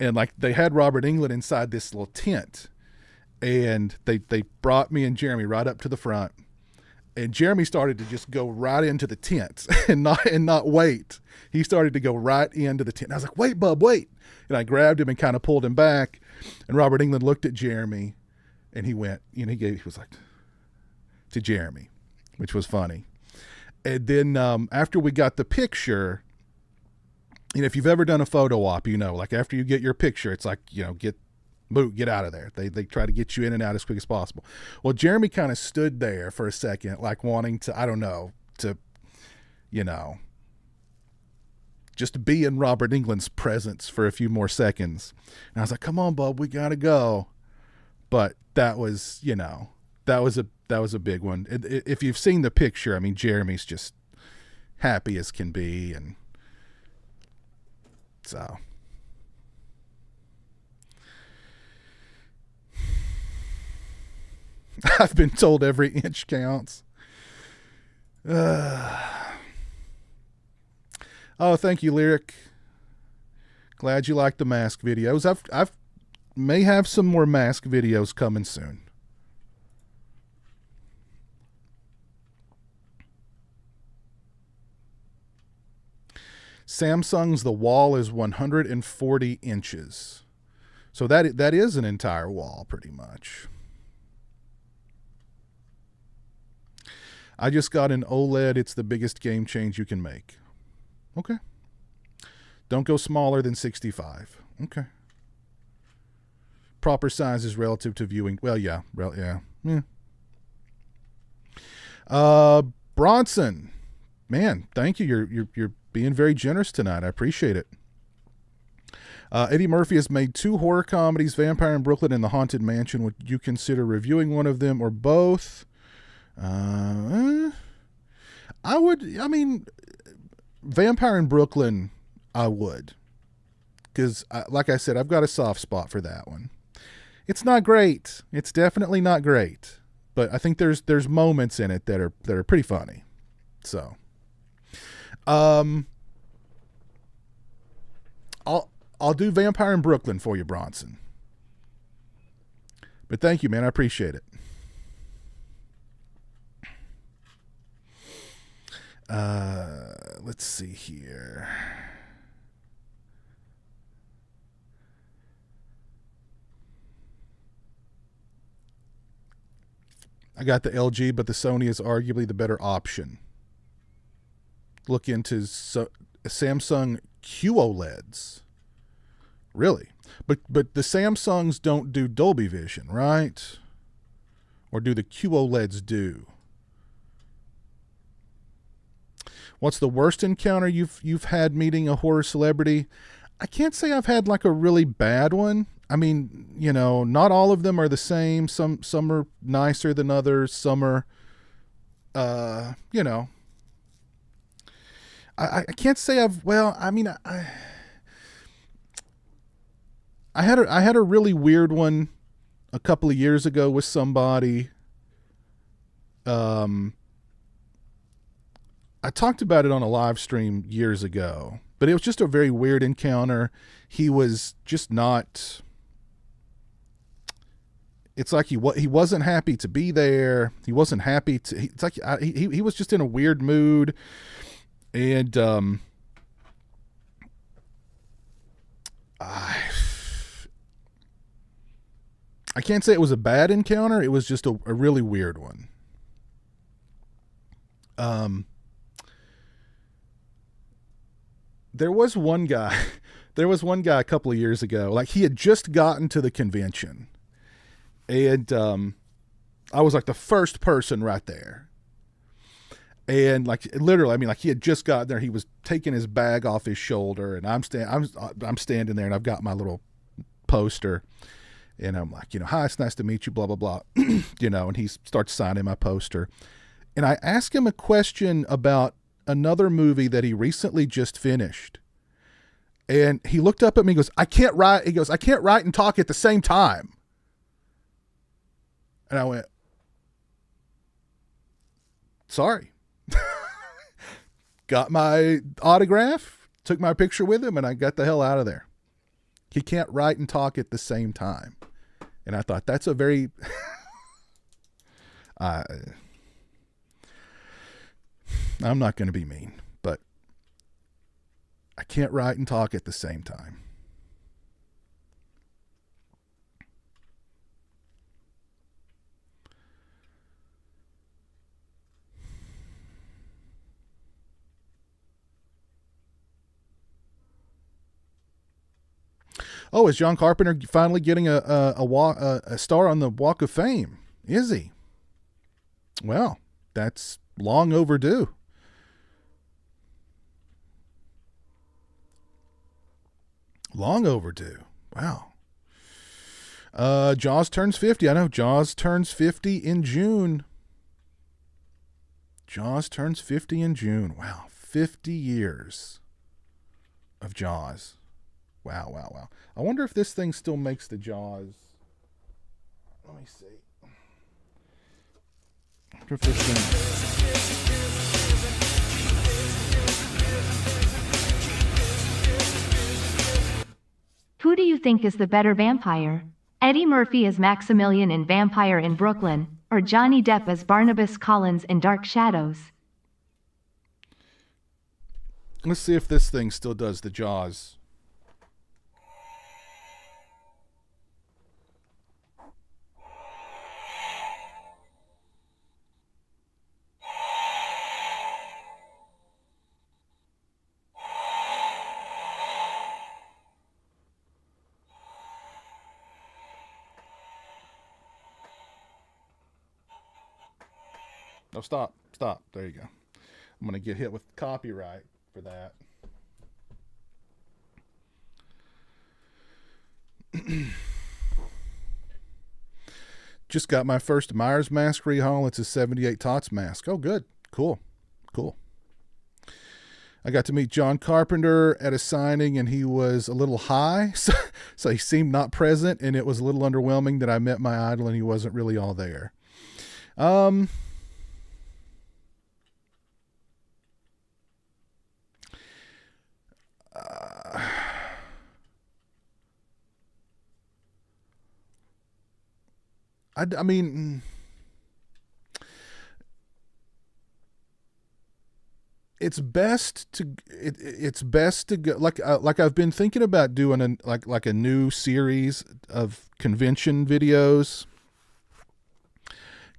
And like they had Robert Englund inside this little tent, and they brought me and Jeremy right up to the front, and Jeremy started to just go right into the tent and not wait. He started to go right into the tent. And I was like, "Wait, bub, wait!" And I grabbed him and kind of pulled him back. And Robert Englund looked at Jeremy, and he went, you know, he was like to Jeremy, which was funny. And then after we got the picture. You know, if you've ever done a photo op, you know, like after you get your picture, it's like, you know, get out of there. They try to get you in and out as quick as possible. Well, Jeremy kind of stood there for a second, like wanting to, I don't know, to, you know, just be in Robert Englund's presence for a few more seconds. And I was like, come on, bub, we got to go. But that was, you know, that was a big one. If you've seen the picture, I mean, Jeremy's just happy as can be. And, so I've been told every inch counts. Oh, thank you, Lyric. Glad you liked the mask videos. I've may have some more mask videos coming soon. Samsung's the wall is 140 inches. So that is an entire wall pretty much. I just got an OLED. It's the biggest game change you can make. Okay. Don't go smaller than 65. Okay. Proper size is relative to viewing. Well, yeah. Bronson. Man, thank you. You're being very generous tonight. I appreciate it. Eddie Murphy has made 2 horror comedies, Vampire in Brooklyn and The Haunted Mansion. Would you consider reviewing one of them or both? I mean, Vampire in Brooklyn, I would. Because, like I said, I've got a soft spot for that one. It's not great. It's definitely not great. But I think there's moments in it that are pretty funny. So... I'll do Vampire in Brooklyn for you, Bronson. But thank you, man. I appreciate it. Let's see here. I got the LG, but the Sony is arguably the better option. Look into Samsung QOLEDs. Really? But the Samsungs don't do Dolby Vision, right? Or do the QOLEDs do? What's the worst encounter you've had meeting a horror celebrity? I can't say I've had like a really bad one. I mean, you know, not all of them are the same. Some are nicer than others. Some are, you know. I can't say I've. Well, I mean, I had a really weird one a couple of years ago with somebody. I talked about it on a live stream years ago, but it was just a very weird encounter. He was just not. It's like he wasn't happy to be there. He wasn't happy to. It's like he was just in a weird mood, and I I can't say it was a bad encounter. It was just a really weird one. There was one guy a couple of years ago, like he had just gotten to the convention, and I was like the first person right there. And like literally, I mean, like he had just gotten there. He was taking his bag off his shoulder, and I'm standing there, and I've got my little poster, and I'm like, hi, it's nice to meet you, blah blah blah, and he starts signing my poster, and I ask him a question about another movie that he recently just finished, and he looked up at me and goes, I can't write and talk at the same time. And I went, sorry. Got my autograph, took my picture with him, and I got the hell out of there. He can't write and talk at the same time. And I thought that's a very I'm not going to be mean, but I can't write and talk at the same time. Oh, is John Carpenter finally getting a star on the Walk of Fame? Is he? Well, that's long overdue. Long overdue. Wow. Jaws turns 50. I know Jaws turns 50 in June. Jaws turns 50 in June. Wow. 50 years of Jaws. Wow, wow, wow. I wonder if this thing still makes the Jaws. Let me see. I wonder if this thing... Who do you think is the better vampire? Eddie Murphy as Maximilian in Vampire in Brooklyn, or Johnny Depp as Barnabas Collins in Dark Shadows? Let's see if this thing still does the Jaws. Oh, stop. There you go. I'm going to get hit with copyright for that. Just got my first Myers mask rehaul. It's a 78 Tots mask. Oh, good. Cool. I got to meet John Carpenter at a signing, and he was a little high, so he seemed not present, and it was a little underwhelming that I met my idol and he wasn't really all there. I mean, it's best to go like I've been thinking about doing a new series of convention videos,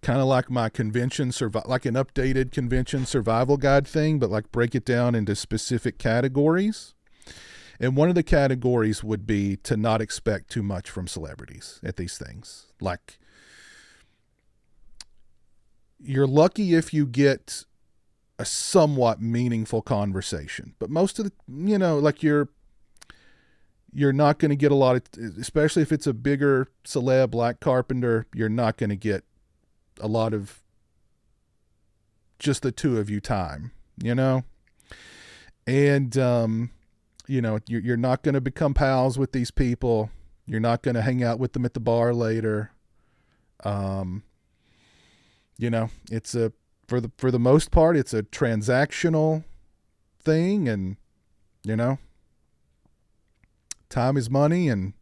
kind of like my convention like an updated convention survival guide thing, but like break it down into specific categories. And one of the categories would be to not expect too much from celebrities at these things. Like, you're lucky if you get a somewhat meaningful conversation, but most of the, like you're not going to get a lot of, especially if it's a bigger celeb like Carpenter, you're not going to get a lot of just the two of you time, and, you're not going to become pals with these people. You're not going to hang out with them at the bar later. It's for the most part, it's a transactional thing, and, time is money, and,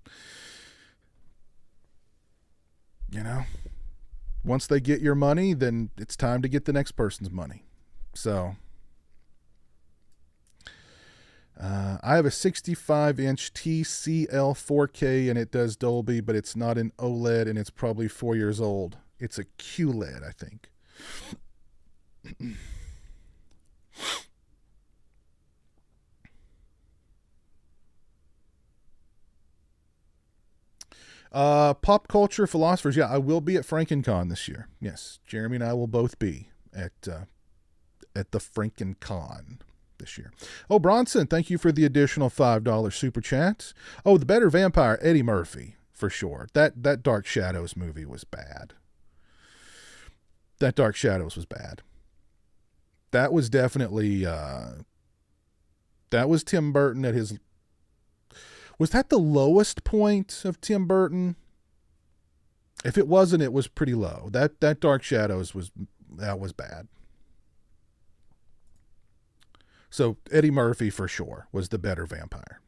once they get your money, then it's time to get the next person's money. So, I have a 65-inch TCL 4K and it does Dolby, but it's not an OLED and it's probably 4 years old. It's a QLED, I think. Pop culture philosophers. Yeah, I will be at FrankenCon this year. Yes, Jeremy and I will both be at the FrankenCon this year. Oh, Bronson, thank you for the additional $5 super chat. Oh, the better vampire, Eddie Murphy, for sure. That Dark Shadows movie was bad. That Dark Shadows was bad. That was definitely that was Tim Burton at his. Was that the lowest point of Tim Burton? If it wasn't, it was pretty low. That Dark Shadows was bad. So Eddie Murphy for sure was the better vampire.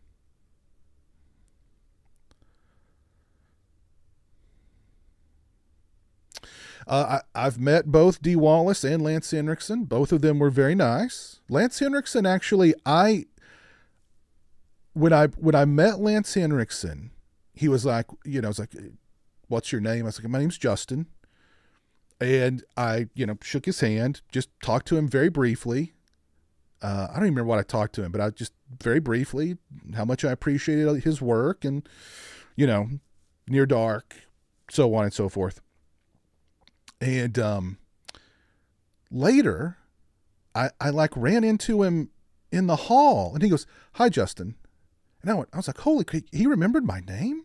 I've met both Dee Wallace and Lance Henriksen. Both of them were very nice. Lance Henriksen actually, when I met Lance Henriksen, he was like, what's your name? I was like, my name's Justin. And I, shook his hand, just talked to him very briefly. I don't even remember what I talked to him, but I just very briefly how much I appreciated his work and, Near Dark, so on and so forth. And later, I ran into him in the hall and he goes, "Hi, Justin." And I was like, holy, he remembered my name?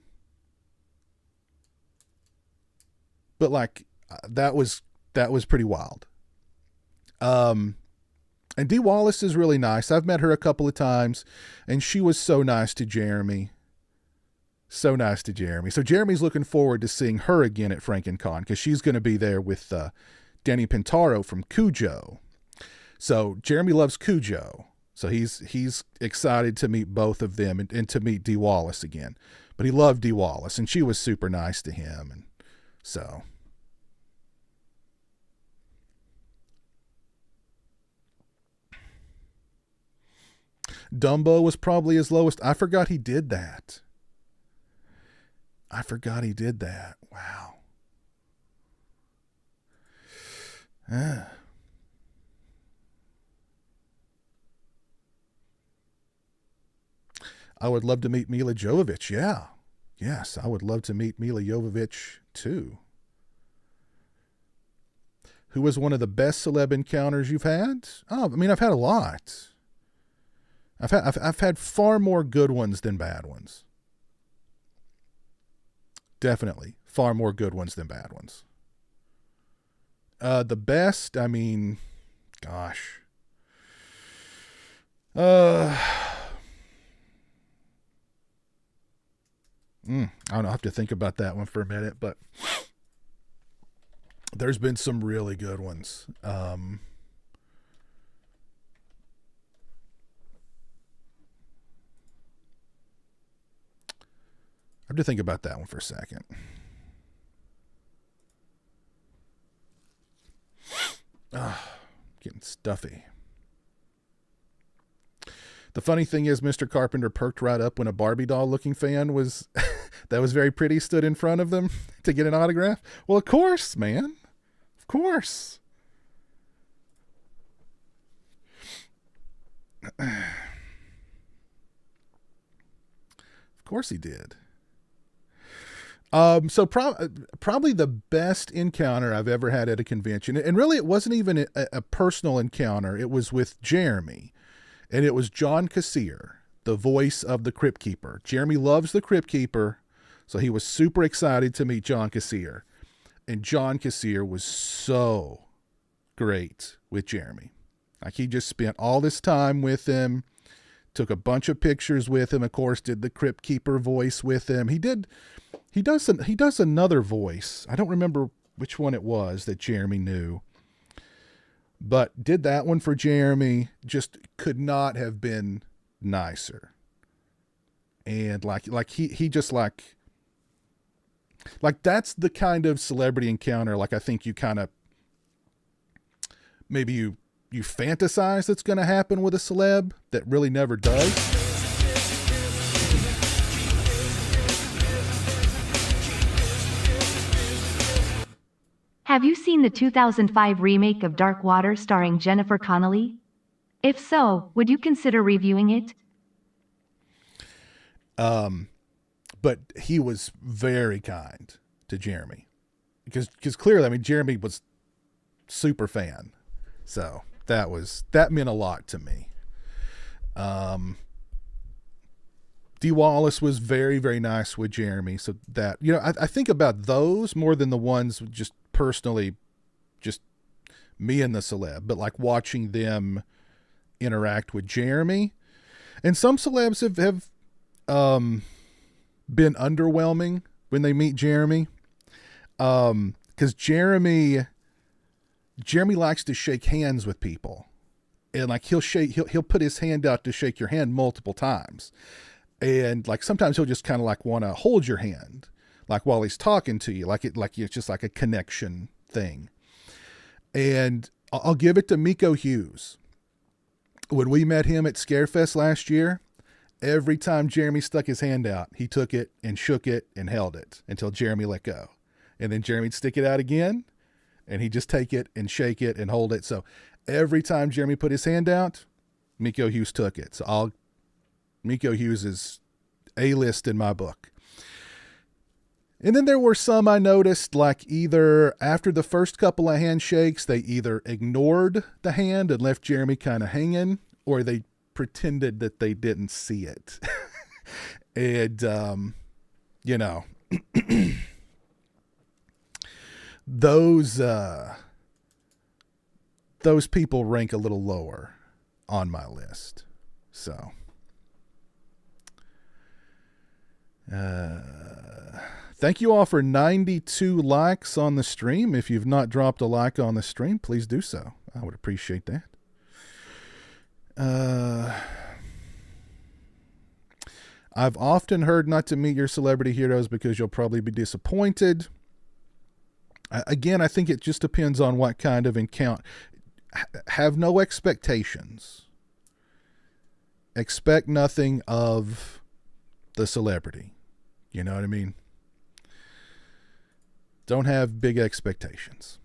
But that was pretty wild. And Dee Wallace is really nice. I've met her a couple of times, and she was so nice to Jeremy. So nice to Jeremy. So Jeremy's looking forward to seeing her again at FrankenCon because she's going to be there with Danny Pintaro from Cujo. So Jeremy loves Cujo. So he's excited to meet both of them and to meet Dee Wallace again. But he loved Dee Wallace, and she was super nice to him. And so... Dumbo was probably his lowest. I forgot he did that. Wow. I would love to meet Mila Jovovich. Yeah. Yes, I would love to meet Mila Jovovich too. Who was one of the best celeb encounters you've had? Oh, I've had a lot. I've had far more good ones than bad ones. Definitely far more good ones than bad ones. The best, gosh. I don't know, I'll have to think about that one for a minute, but there's been some really good ones. I have to think about that one for a second. Getting stuffy. The funny thing is, Mr. Carpenter perked right up when a Barbie doll looking fan was that was very pretty stood in front of them to get an autograph. Well, of course, man. Of course. Of course he did. So probably the best encounter I've ever had at a convention, and really it wasn't even a personal encounter. It was with Jeremy, and it was John Cassier, the voice of the Crypt Keeper. Jeremy loves the Crypt Keeper, so he was super excited to meet John Cassier. And John Cassier was so great with Jeremy. He just spent all this time with him, took a bunch of pictures with him, of course, did the Crypt Keeper voice with him. He does another voice. I don't remember which one it was that Jeremy knew, but did that one for Jeremy. Just could not have been nicer. And he just that's the kind of celebrity encounter. I think you kind of, maybe you fantasize that's going to happen with a celeb that really never does. Have you seen the 2005 remake of Dark Water starring Jennifer Connelly? If so, would you consider reviewing it? But he was very kind to Jeremy because clearly, I mean, Jeremy was super fan. So that meant a lot to me. Dee Wallace was very, very nice with Jeremy. So that, I think about those more than the ones just personally, just me and the celeb, but like watching them interact with Jeremy. And some celebs have been underwhelming when they meet Jeremy. Cause Jeremy likes to shake hands with people, and like he'll put his hand out to shake your hand multiple times. And like, sometimes he'll just kind of like want to hold your hand, like while he's talking to you, like it's just like a connection thing. And I'll give it to Miko Hughes. When we met him at Scarefest last year, every time Jeremy stuck his hand out, he took it and shook it and held it until Jeremy let go. And then Jeremy'd stick it out again, and he'd just take it and shake it and hold it. So every time Jeremy put his hand out, Miko Hughes took it. So Miko Hughes is A-list in my book. And then there were some I noticed, like either after the first couple of handshakes, they either ignored the hand and left Jeremy kind of hanging, or they pretended that they didn't see it. And, those people rank a little lower on my list. So, thank you all for 92 likes on the stream. If you've not dropped a like on the stream, please do so. I would appreciate that. I've often heard not to meet your celebrity heroes because you'll probably be disappointed. Again, I think it just depends on what kind of encounter. Have no expectations. Expect nothing of the celebrity. You know what I mean? Don't have big expectations.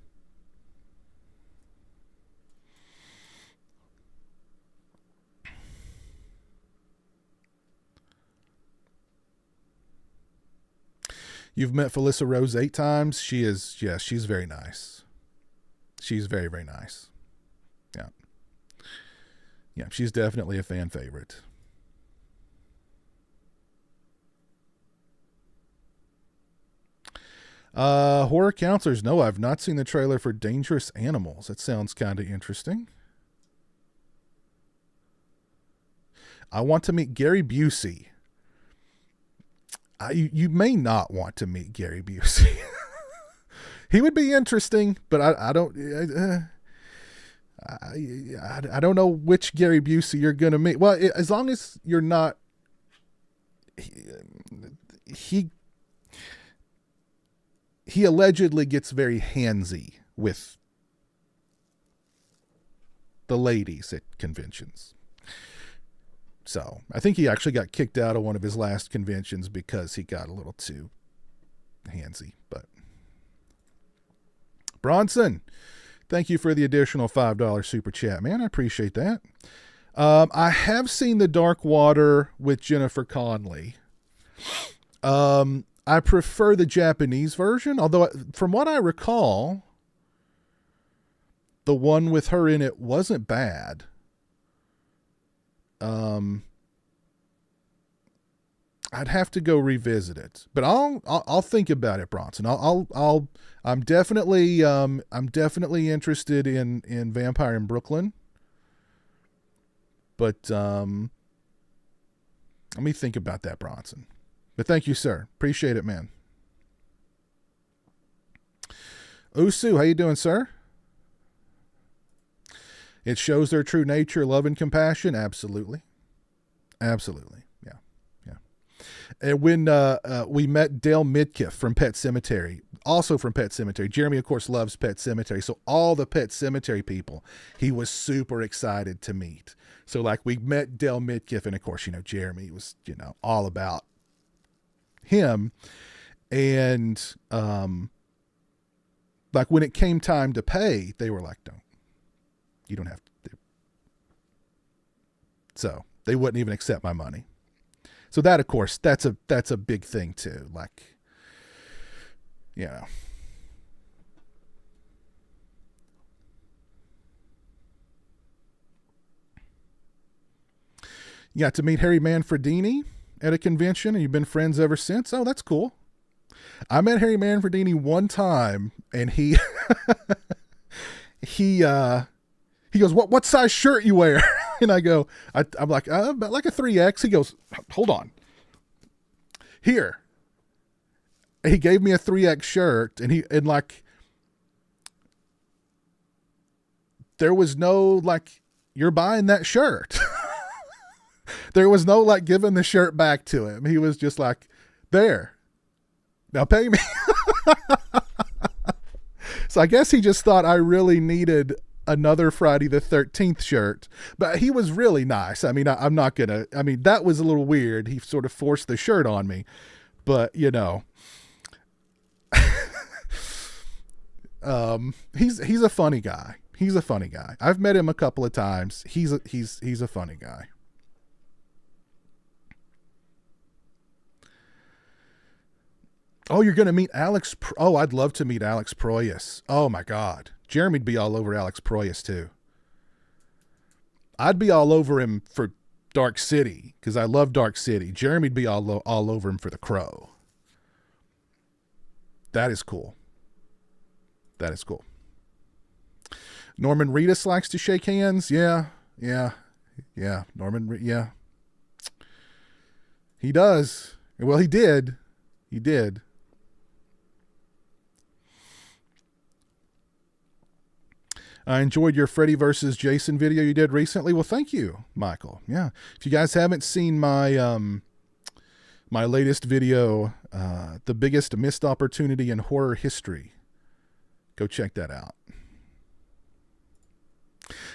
You've met Felissa Rose 8 times. She's very nice. She's very, very nice. Yeah. Yeah, she's definitely a fan favorite. Horror counselors. No, I've not seen the trailer for Dangerous Animals. That sounds kind of interesting. I want to meet Gary Busey. You may not want to meet Gary Busey. He would be interesting, but I don't know which Gary Busey you're going to meet. Well, as long as you're not, he allegedly gets very handsy with the ladies at conventions. So I think he actually got kicked out of one of his last conventions because he got a little too handsy. But Bronson, thank you for the additional $5 super chat, man. I appreciate that. I have seen The Dark Water with Jennifer Connelly. I prefer the Japanese version, although from what I recall, the one with her in it wasn't bad. I'd have to go revisit it, but I'll think about it, Bronson. I'm definitely interested in Vampire in Brooklyn, but let me think about that, Bronson. But thank you, sir. Appreciate it, man. Usu, how you doing, sir? It shows their true nature, love and compassion. Absolutely. Absolutely. Yeah. Yeah. And when we met Dale Midkiff from Pet Sematary, also from Pet Sematary, Jeremy, of course, loves Pet Sematary. So all the Pet Sematary people, he was super excited to meet. So like we met Dale Midkiff, and of course, Jeremy was, all about him. And like when it came time to pay, they were like, you don't have to do. So they wouldn't even accept my money. So that, of course, that's a big thing too. Like, you know. You got to meet Harry Manfredini at a convention, and you've been friends ever since. Oh, that's cool. I met Harry Manfredini one time, and he goes, what size shirt you wear? And I go, I'm like, about like a 3X. He goes, hold on. Here. He gave me a 3X shirt, and like, there was no, like, you're buying that shirt. There was no, like, giving the shirt back to him. He was just like, there. Now pay me. So I guess he just thought I really needed another Friday the 13th shirt. But he was really nice. I mean, I'm not going to, I mean, that was a little weird. He sort of forced the shirt on me. But, you know, he's a funny guy. He's a funny guy. I've met him a couple of times. He's a funny guy. Oh, you're going to meet Alex. Oh, I'd love to meet Alex Proyas. Oh my God. Jeremy'd be all over Alex Proyas too. I'd be all over him for Dark City because I love Dark City. Jeremy'd be all over him for The Crow. That is cool. That is cool. Norman Reedus likes to shake hands. Yeah. Norman, yeah. He does. Well, he did. I enjoyed your Freddy versus Jason video you did recently. Well, thank you, Michael. Yeah. If you guys haven't seen my my latest video, The Biggest Missed Opportunity in Horror History, go check that out.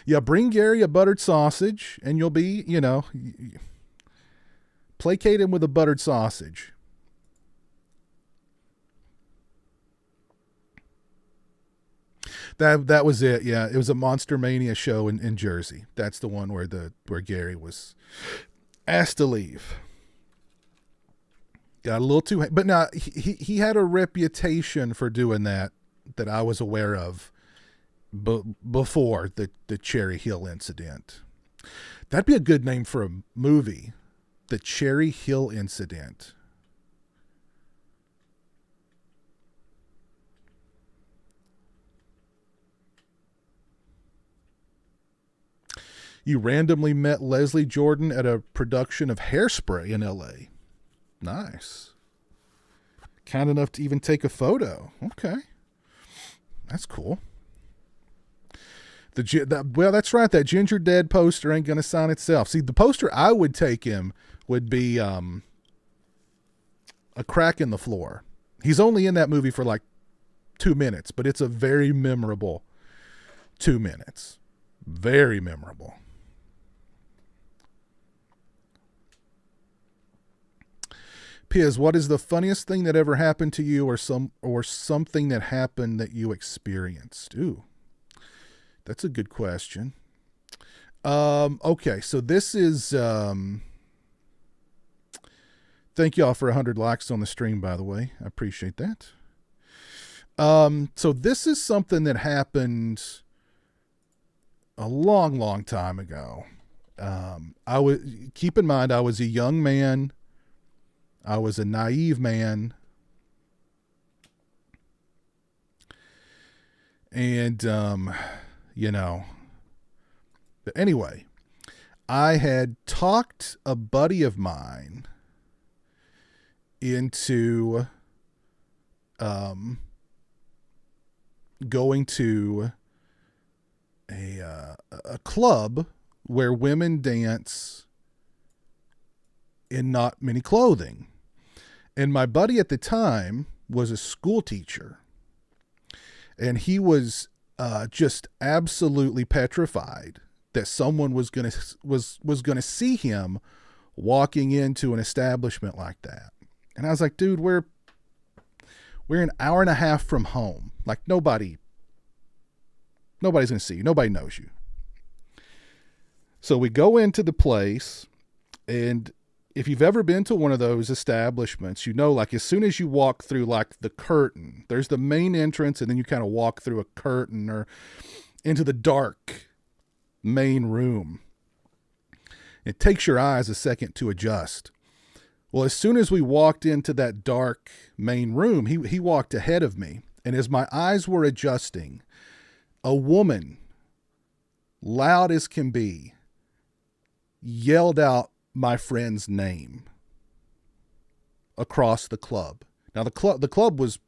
Yeah, bring Gary a buttered sausage and you'll be, you know, placate him with a buttered sausage. That was it. Yeah, it was a Monster Mania show in Jersey. That's the one where Gary was asked to leave. Got a little too, but now he had a reputation for doing that I was aware of before the Cherry Hill incident. That'd be a good name for a movie, The Cherry Hill Incident. You randomly met Leslie Jordan at a production of Hairspray in LA. Nice. Kind enough to even take a photo. Okay. That's cool. Well, that's right. That Ginger Dead poster ain't going to sign itself. See, the poster I would take him would be A Crack in the Floor. He's only in that movie for like 2 minutes, but it's a very memorable 2 minutes. Very memorable. Piz, what is the funniest thing that ever happened to you or something that happened that you experienced? Ooh, that's a good question. Okay, so this is, thank y'all for 100 likes on the stream, by the way. I appreciate that. So this is something that happened a long, long time ago. Keep in mind, I was a young man. I was a naive man. And, you know, but anyway, I had talked a buddy of mine into, going to a club where women dance in not many clothing. And my buddy at the time was a school teacher, and he was just absolutely petrified that someone was going to see him walking into an establishment like that. And I was like, dude, we're We're an hour and a half from home. Like nobody's going to see you. Nobody knows you. So we go into the place, and if you've ever been to one of those establishments, you know, like as soon as you walk through like the curtain, there's the main entrance, and then you kind of walk through a curtain or into the dark main room. It takes your eyes a second to adjust. Well, as soon as we walked into that dark main room, he walked ahead of me. And as my eyes were adjusting, a woman, loud as can be, yelled out my friend's name across the club. Now the club was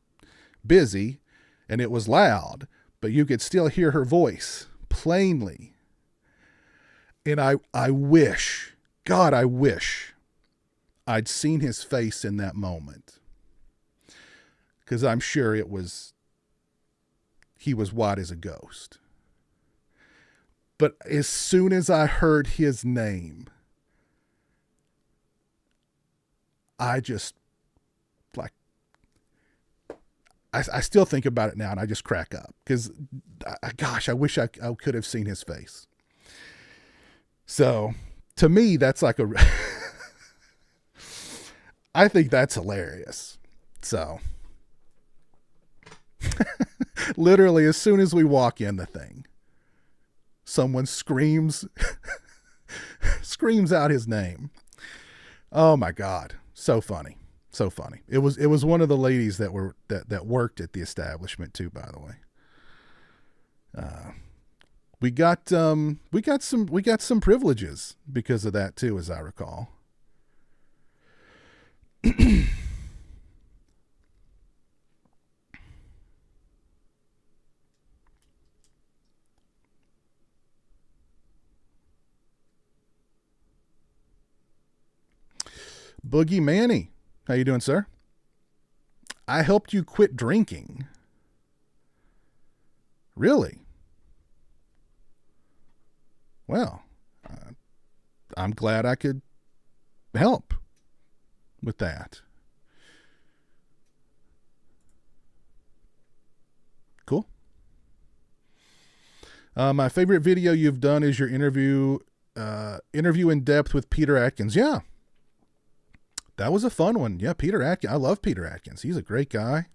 busy and it was loud, but you could still hear her voice plainly. And I wish, God, I wish I'd seen his face in that moment. Because I'm sure he was white as a ghost. But as soon as I heard his name, I just, like, I still think about it now and I just crack up. Because, gosh, I wish I could have seen his face. So, to me, that's like I think that's hilarious. So, literally, as soon as we walk in the thing, someone screams out his name. Oh my God. So funny. So funny. It was one of the ladies that worked at the establishment too, by the way. We got some privileges because of that too, as I recall. Boogie Manny, how you doing, sir? I helped you quit drinking. Really? Well, I'm glad I could help with that. Cool. My favorite video you've done is your interview in depth with Peter Atkins. Yeah. That was a fun one. Yeah, Peter Atkins. I love Peter Atkins. He's a great guy.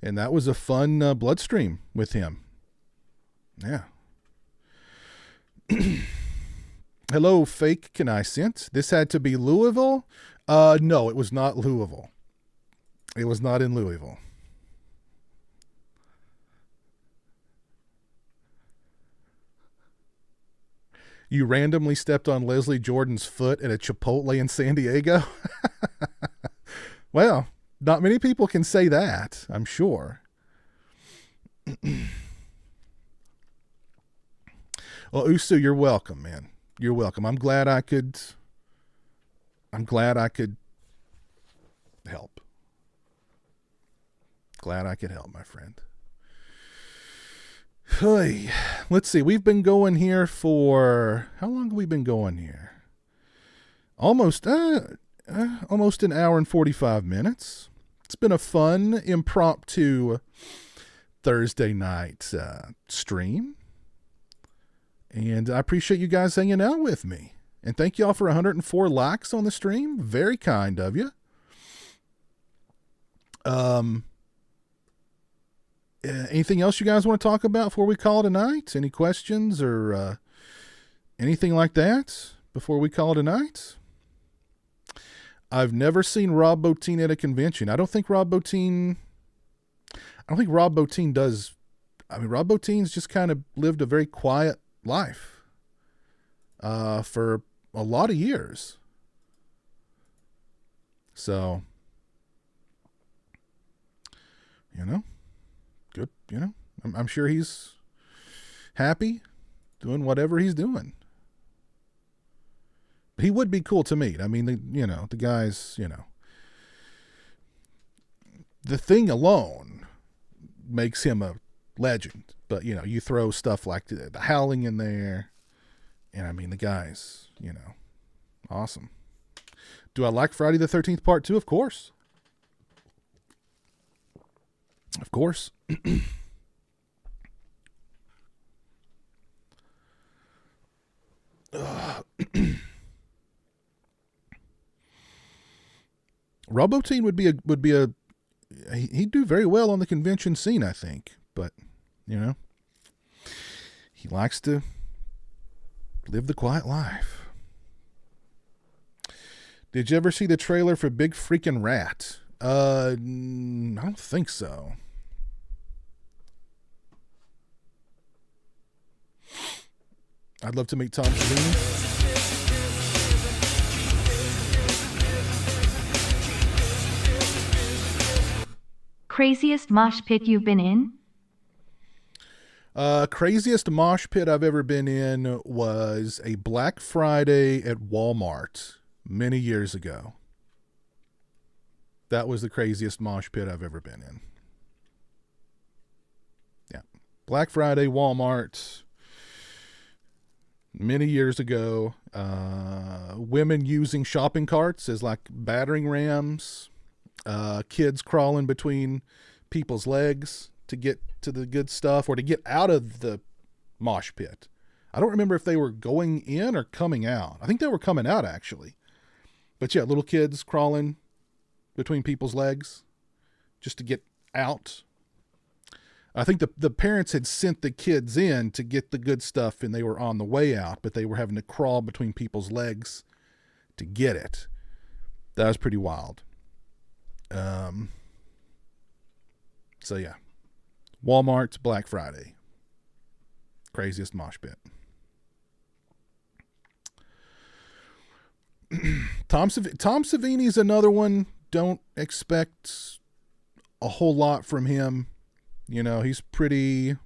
And that was a fun bloodstream with him. Yeah. Hello, fake can I sense? This had to be Louisville? No, it was not Louisville. It was not in Louisville. You randomly stepped on Leslie Jordan's foot at a Chipotle in San Diego? Well, not many people can say that, I'm sure. Well, Usu, you're welcome, man. You're welcome. I'm glad I could help. Glad I could help, my friend. Hey, let's see. We've been going here for, how long have we been going here? Almost an hour and 45 minutes. It's been a fun, impromptu Thursday night stream. And I appreciate you guys hanging out with me. And thank y'all for 104 likes on the stream. Very kind of you. Anything else you guys want to talk about before we call it a night? Any questions or anything like that before we call it a night? I've never seen Rob Bottin at a convention. I don't think Rob Bottin does. I mean, Rob Bottin's just kind of lived a very quiet life for a lot of years. So, good. I'm sure he's happy doing whatever he's doing. He would be cool to meet. I mean, the guy's, the thing alone makes him a legend. But, you throw stuff like the Howling in there. And, I mean, the guy's, awesome. Do I like Friday the 13th Part 2? Of course. Of course. Roboteen would be a he'd do very well on the convention scene, I think. But, you know, he likes to live the quiet life. Did you ever see the trailer for Big Freaking Rat? I don't think so. I'd love to meet Tom Savini. Craziest mosh pit you've been in? Craziest mosh pit I've ever been in was a Black Friday at Walmart many years ago. That was the craziest mosh pit I've ever been in. Yeah. Black Friday, Walmart, many years ago. Women using shopping carts as like battering rams. Kids crawling between people's legs to get to the good stuff or to get out of the mosh pit. I don't remember if they were going in or coming out. I think they were coming out, actually. But yeah, little kids crawling between people's legs just to get out. I think the parents had sent the kids in to get the good stuff and they were on the way out, but they were having to crawl between people's legs to get it. That was pretty wild. So yeah, Walmart's Black Friday. Craziest mosh pit. Tom Savini's another one. Don't expect a whole lot from him. You know, he's pretty,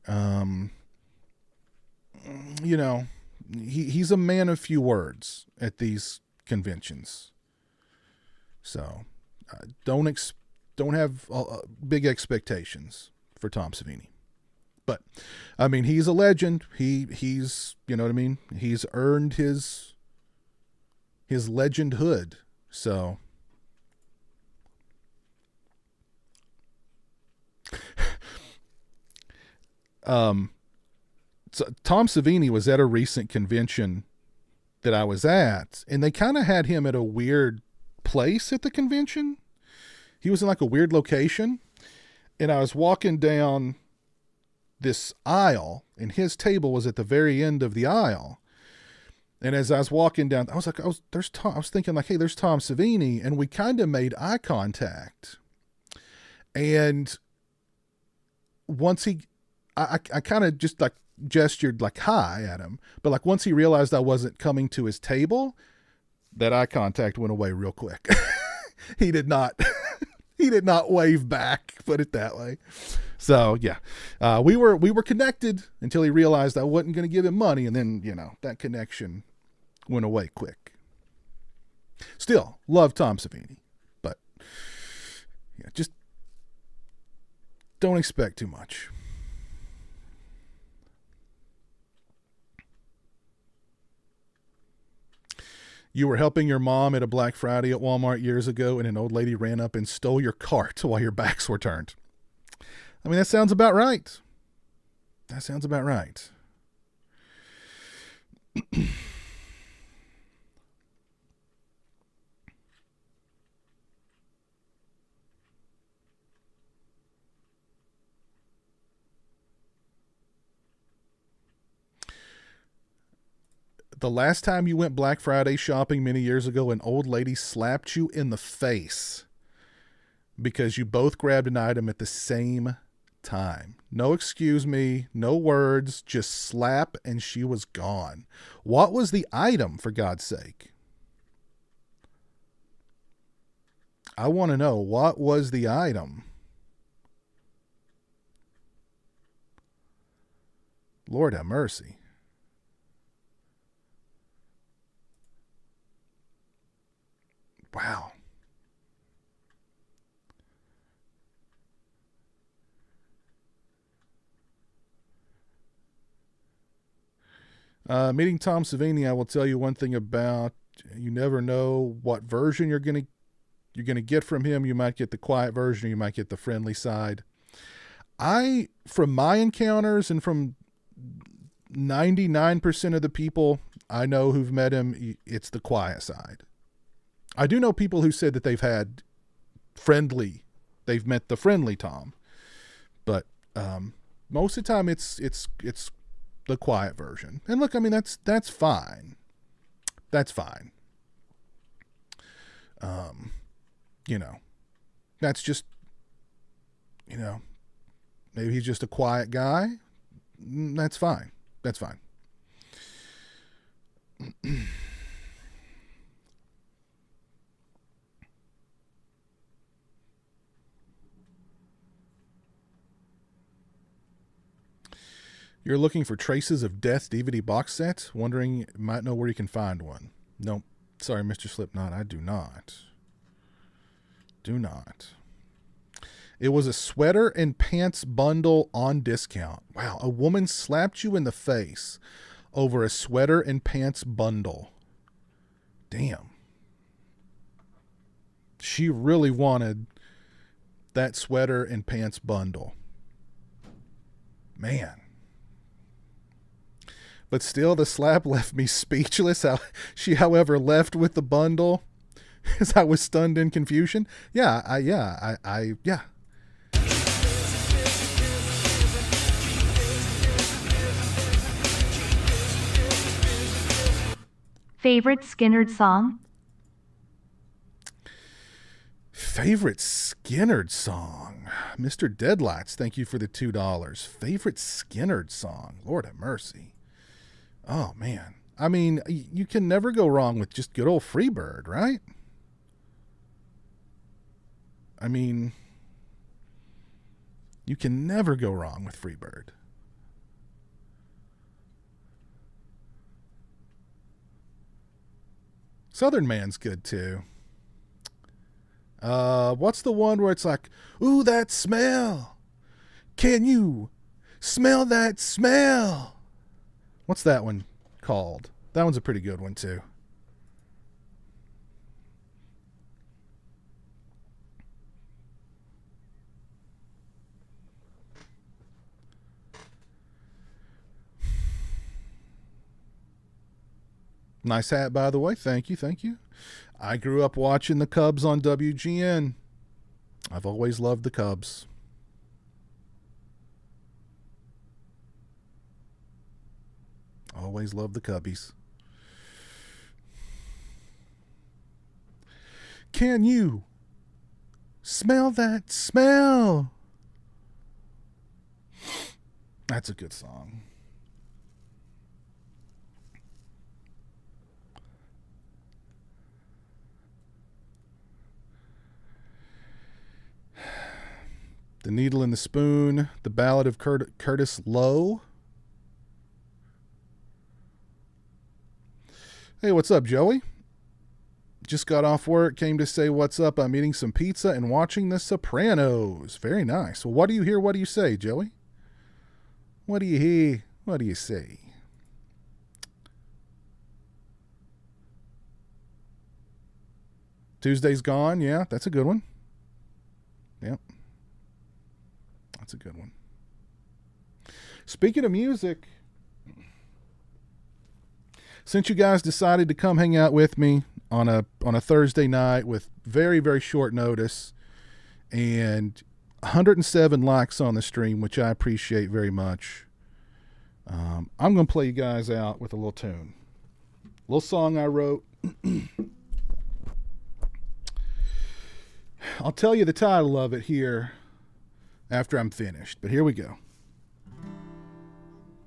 you know, he's a man of few words at these conventions. So don't have big expectations for Tom Savini. But I mean, he's a legend. He's, you know what I mean? He's earned his legendhood. So so Tom Savini was at a recent convention that I was at, and they kind of had him at a weird place at the convention. He was in like a weird location, and I was walking down this aisle, and his table was at the very end of the aisle. And as I was walking down, I was thinking like, hey, there's Tom Savini, and we kind of made eye contact. And once I kind of just like gestured like hi at him, but like once he realized I wasn't coming to his table, that eye contact went away real quick. He did not wave back, put it that way. So yeah, we were connected until he realized I wasn't going to give him money, and then, you know, that connection went away quick. Still love Tom Savini, but yeah, just don't expect too much. You were helping your mom at a Black Friday at Walmart years ago, and an old lady ran up and stole your cart while your backs were turned. I mean, that sounds about right. That sounds about right. The last time you went Black Friday shopping many years ago, an old lady slapped you in the face because you both grabbed an item at the same time. No excuse me, no words, just slap, and she was gone. What was the item, for God's sake? I want to know, what was the item? Lord have mercy. Wow. Meeting Tom Savini, I will tell you one thing about, you never know what version you're going to you're going to get from him. You might get the quiet version, or you might get the friendly side. From my encounters and from 99% of the people I know who've met him, it's the quiet side. I do know people who said that they've met the friendly Tom, but most of the time it's the quiet version. And look, I mean, that's fine. That's fine. That's just, maybe he's just a quiet guy. That's fine. That's fine. You're looking for Traces of Death DVD box set? Wondering, might know where you can find one. Nope. Sorry, Mr. Slipknot. I do not. Do not. It was a sweater and pants bundle on discount. Wow. A woman slapped you in the face over a sweater and pants bundle. Damn. She really wanted that sweater and pants bundle. Man. But still, the slap left me speechless. She, however, left with the bundle as I was stunned in confusion. Yeah. Favorite Skynyrd song? Favorite Skynyrd song? Mr. Deadlights, thank you for the $2. Favorite Skynyrd song? Lord have mercy. Oh, man. I mean, you can never go wrong with just good old Freebird, right? I mean, you can never go wrong with Freebird. Southern Man's good too. What's the one where it's like, ooh, that smell. Can you smell that smell? What's that one called? That one's a pretty good one too. Nice hat, by the way. Thank you. Thank you. I grew up watching the Cubs on WGN. I've always loved the Cubs. Always loved the Cubbies. Can you smell that smell? That's a good song. The Needle and the Spoon, The Ballad of Curtis Lowe. Hey, what's up, Joey? Just got off work, came to say what's up. I'm eating some pizza and watching The Sopranos. Very nice. Well, what do you hear? What do you say, Joey? What do you hear? What do you say? Tuesday's gone. Yeah, that's a good one. Yep. That's a good one. Speaking of music, since you guys decided to come hang out with me on a Thursday night with very, very short notice and 107 likes on the stream, which I appreciate very much, I'm going to play you guys out with a little tune. A little song I wrote. I'll tell you the title of it here after I'm finished, but here we go.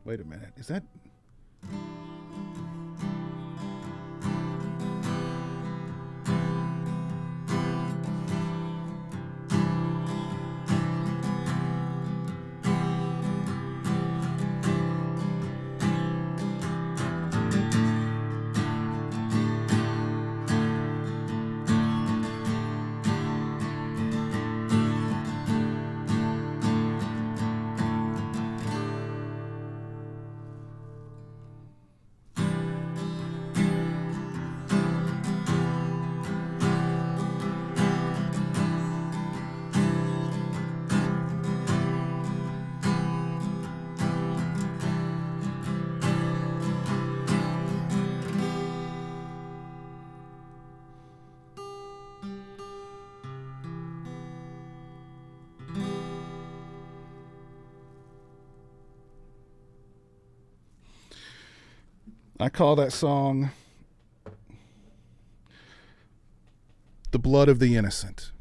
Wait a minute. Is that... I call that song The Blood of the Innocent.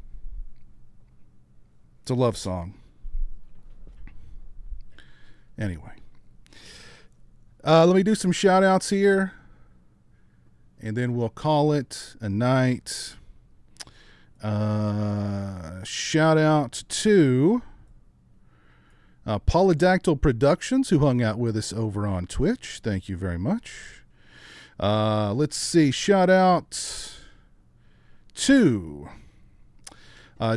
It's a love song. Anyway. Let me do some shout outs here. And then we'll call it a night. Shout out to Polydactyl Productions, who hung out with us over on Twitch. Thank you very much. Let's see. Shout out to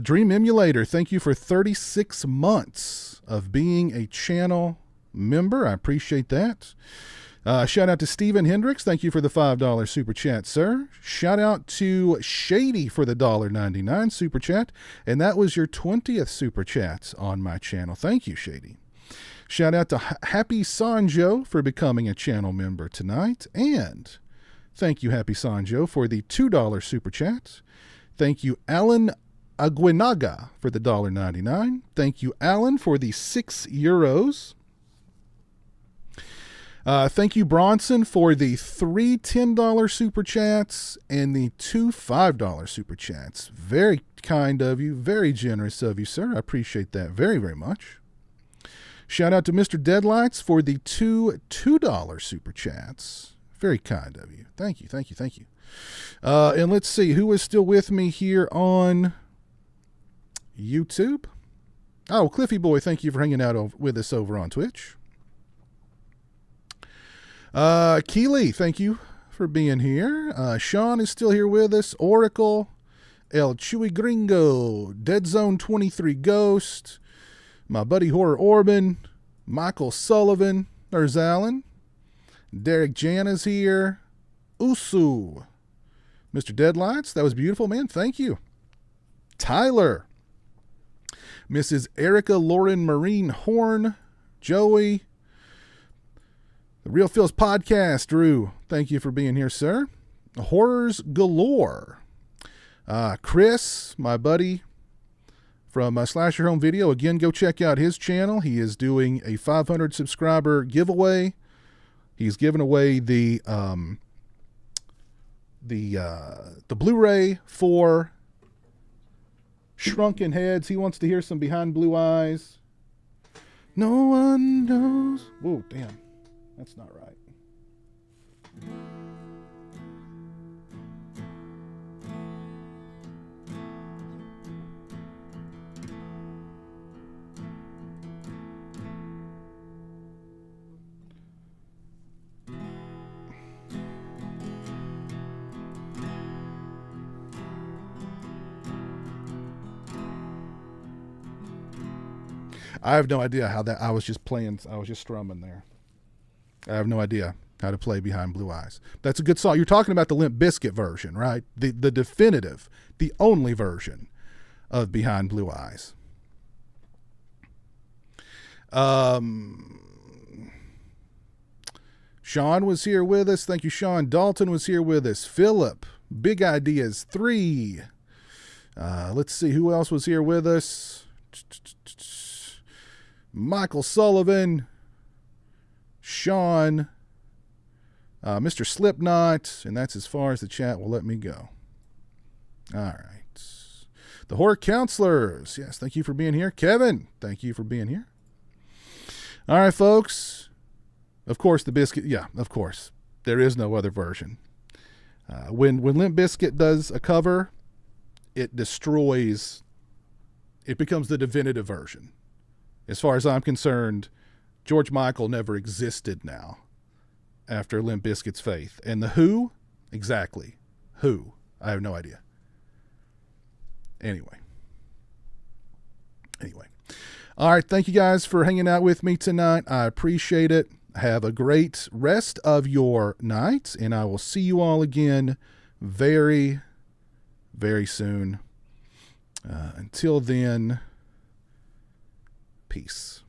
Dream Emulator. Thank you for 36 months of being a channel member. I appreciate that. Shout out to Steven Hendricks. Thank you for the $5 super chat, sir. Shout out to Shady for the $1.99 super chat. And that was your 20th super chat on my channel. Thank you, Shady. Shout out to Happy Sanjo for becoming a channel member tonight. And thank you, Happy Sanjo, for the $2 super chat. Thank you, Alan Aguinaga, for the $1.99. Thank you, Alan, for the €6. Thank you, Bronson, for the 3 $10 super chats and the 2 $5 super chats. Very kind of you. Very generous of you, sir. I appreciate that very, very much. Shout out to Mr. Deadlights for the 2 $2 super chats. Very kind of you. Thank you, thank you, thank you. And let's see, who is still with me here on YouTube? Oh, Cliffy Boy, thank you for hanging out with us over on Twitch. Keely, thank you for being here. Sean is still here with us. Oracle, El Chewy Gringo, Dead Zone 23 Ghost, my buddy Horror Orban, Michael Sullivan, there's Alan, Derek Jana's here, Usu, Mr. Deadlights, that was beautiful, man, thank you. Tyler, Mrs. Erica Lauren Marine Horn, Joey, The Real Feels Podcast, Drew, thank you for being here, sir. Horrors Galore. Chris, my buddy from Slasher Home Video. Again, go check out his channel. He is doing a 500 subscriber giveaway. He's giving away the Blu-ray for Shrunken Heads. He wants to hear some Behind Blue Eyes. No one knows. Whoa, damn. That's not right. I have no idea how that, I was just strumming there. I have no idea how to play Behind Blue Eyes. That's a good song. You're talking about the Limp Bizkit version, right? The definitive, the only version of Behind Blue Eyes. Sean was here with us. Thank you, Sean. Dalton was here with us. Philip, Big Ideas 3. Let's see who else was here with us. Michael Sullivan, Sean, Mr. Slipknot, and that's as far as the chat will let me go. All right. The Horror Counselors, yes, thank you for being here. Kevin, thank you for being here. All right, folks. Of course, the Biscuit, yeah, of course. There is no other version. When Limp Bizkit does a cover, it destroys, it becomes the definitive version. As far as I'm concerned, George Michael never existed now after Limp Bizkit's Faith. And the Who? Exactly. Who? I have no idea. Anyway. All right. Thank you guys for hanging out with me tonight. I appreciate it. Have a great rest of your night. And I will see you all again very, very soon. Until then, peace.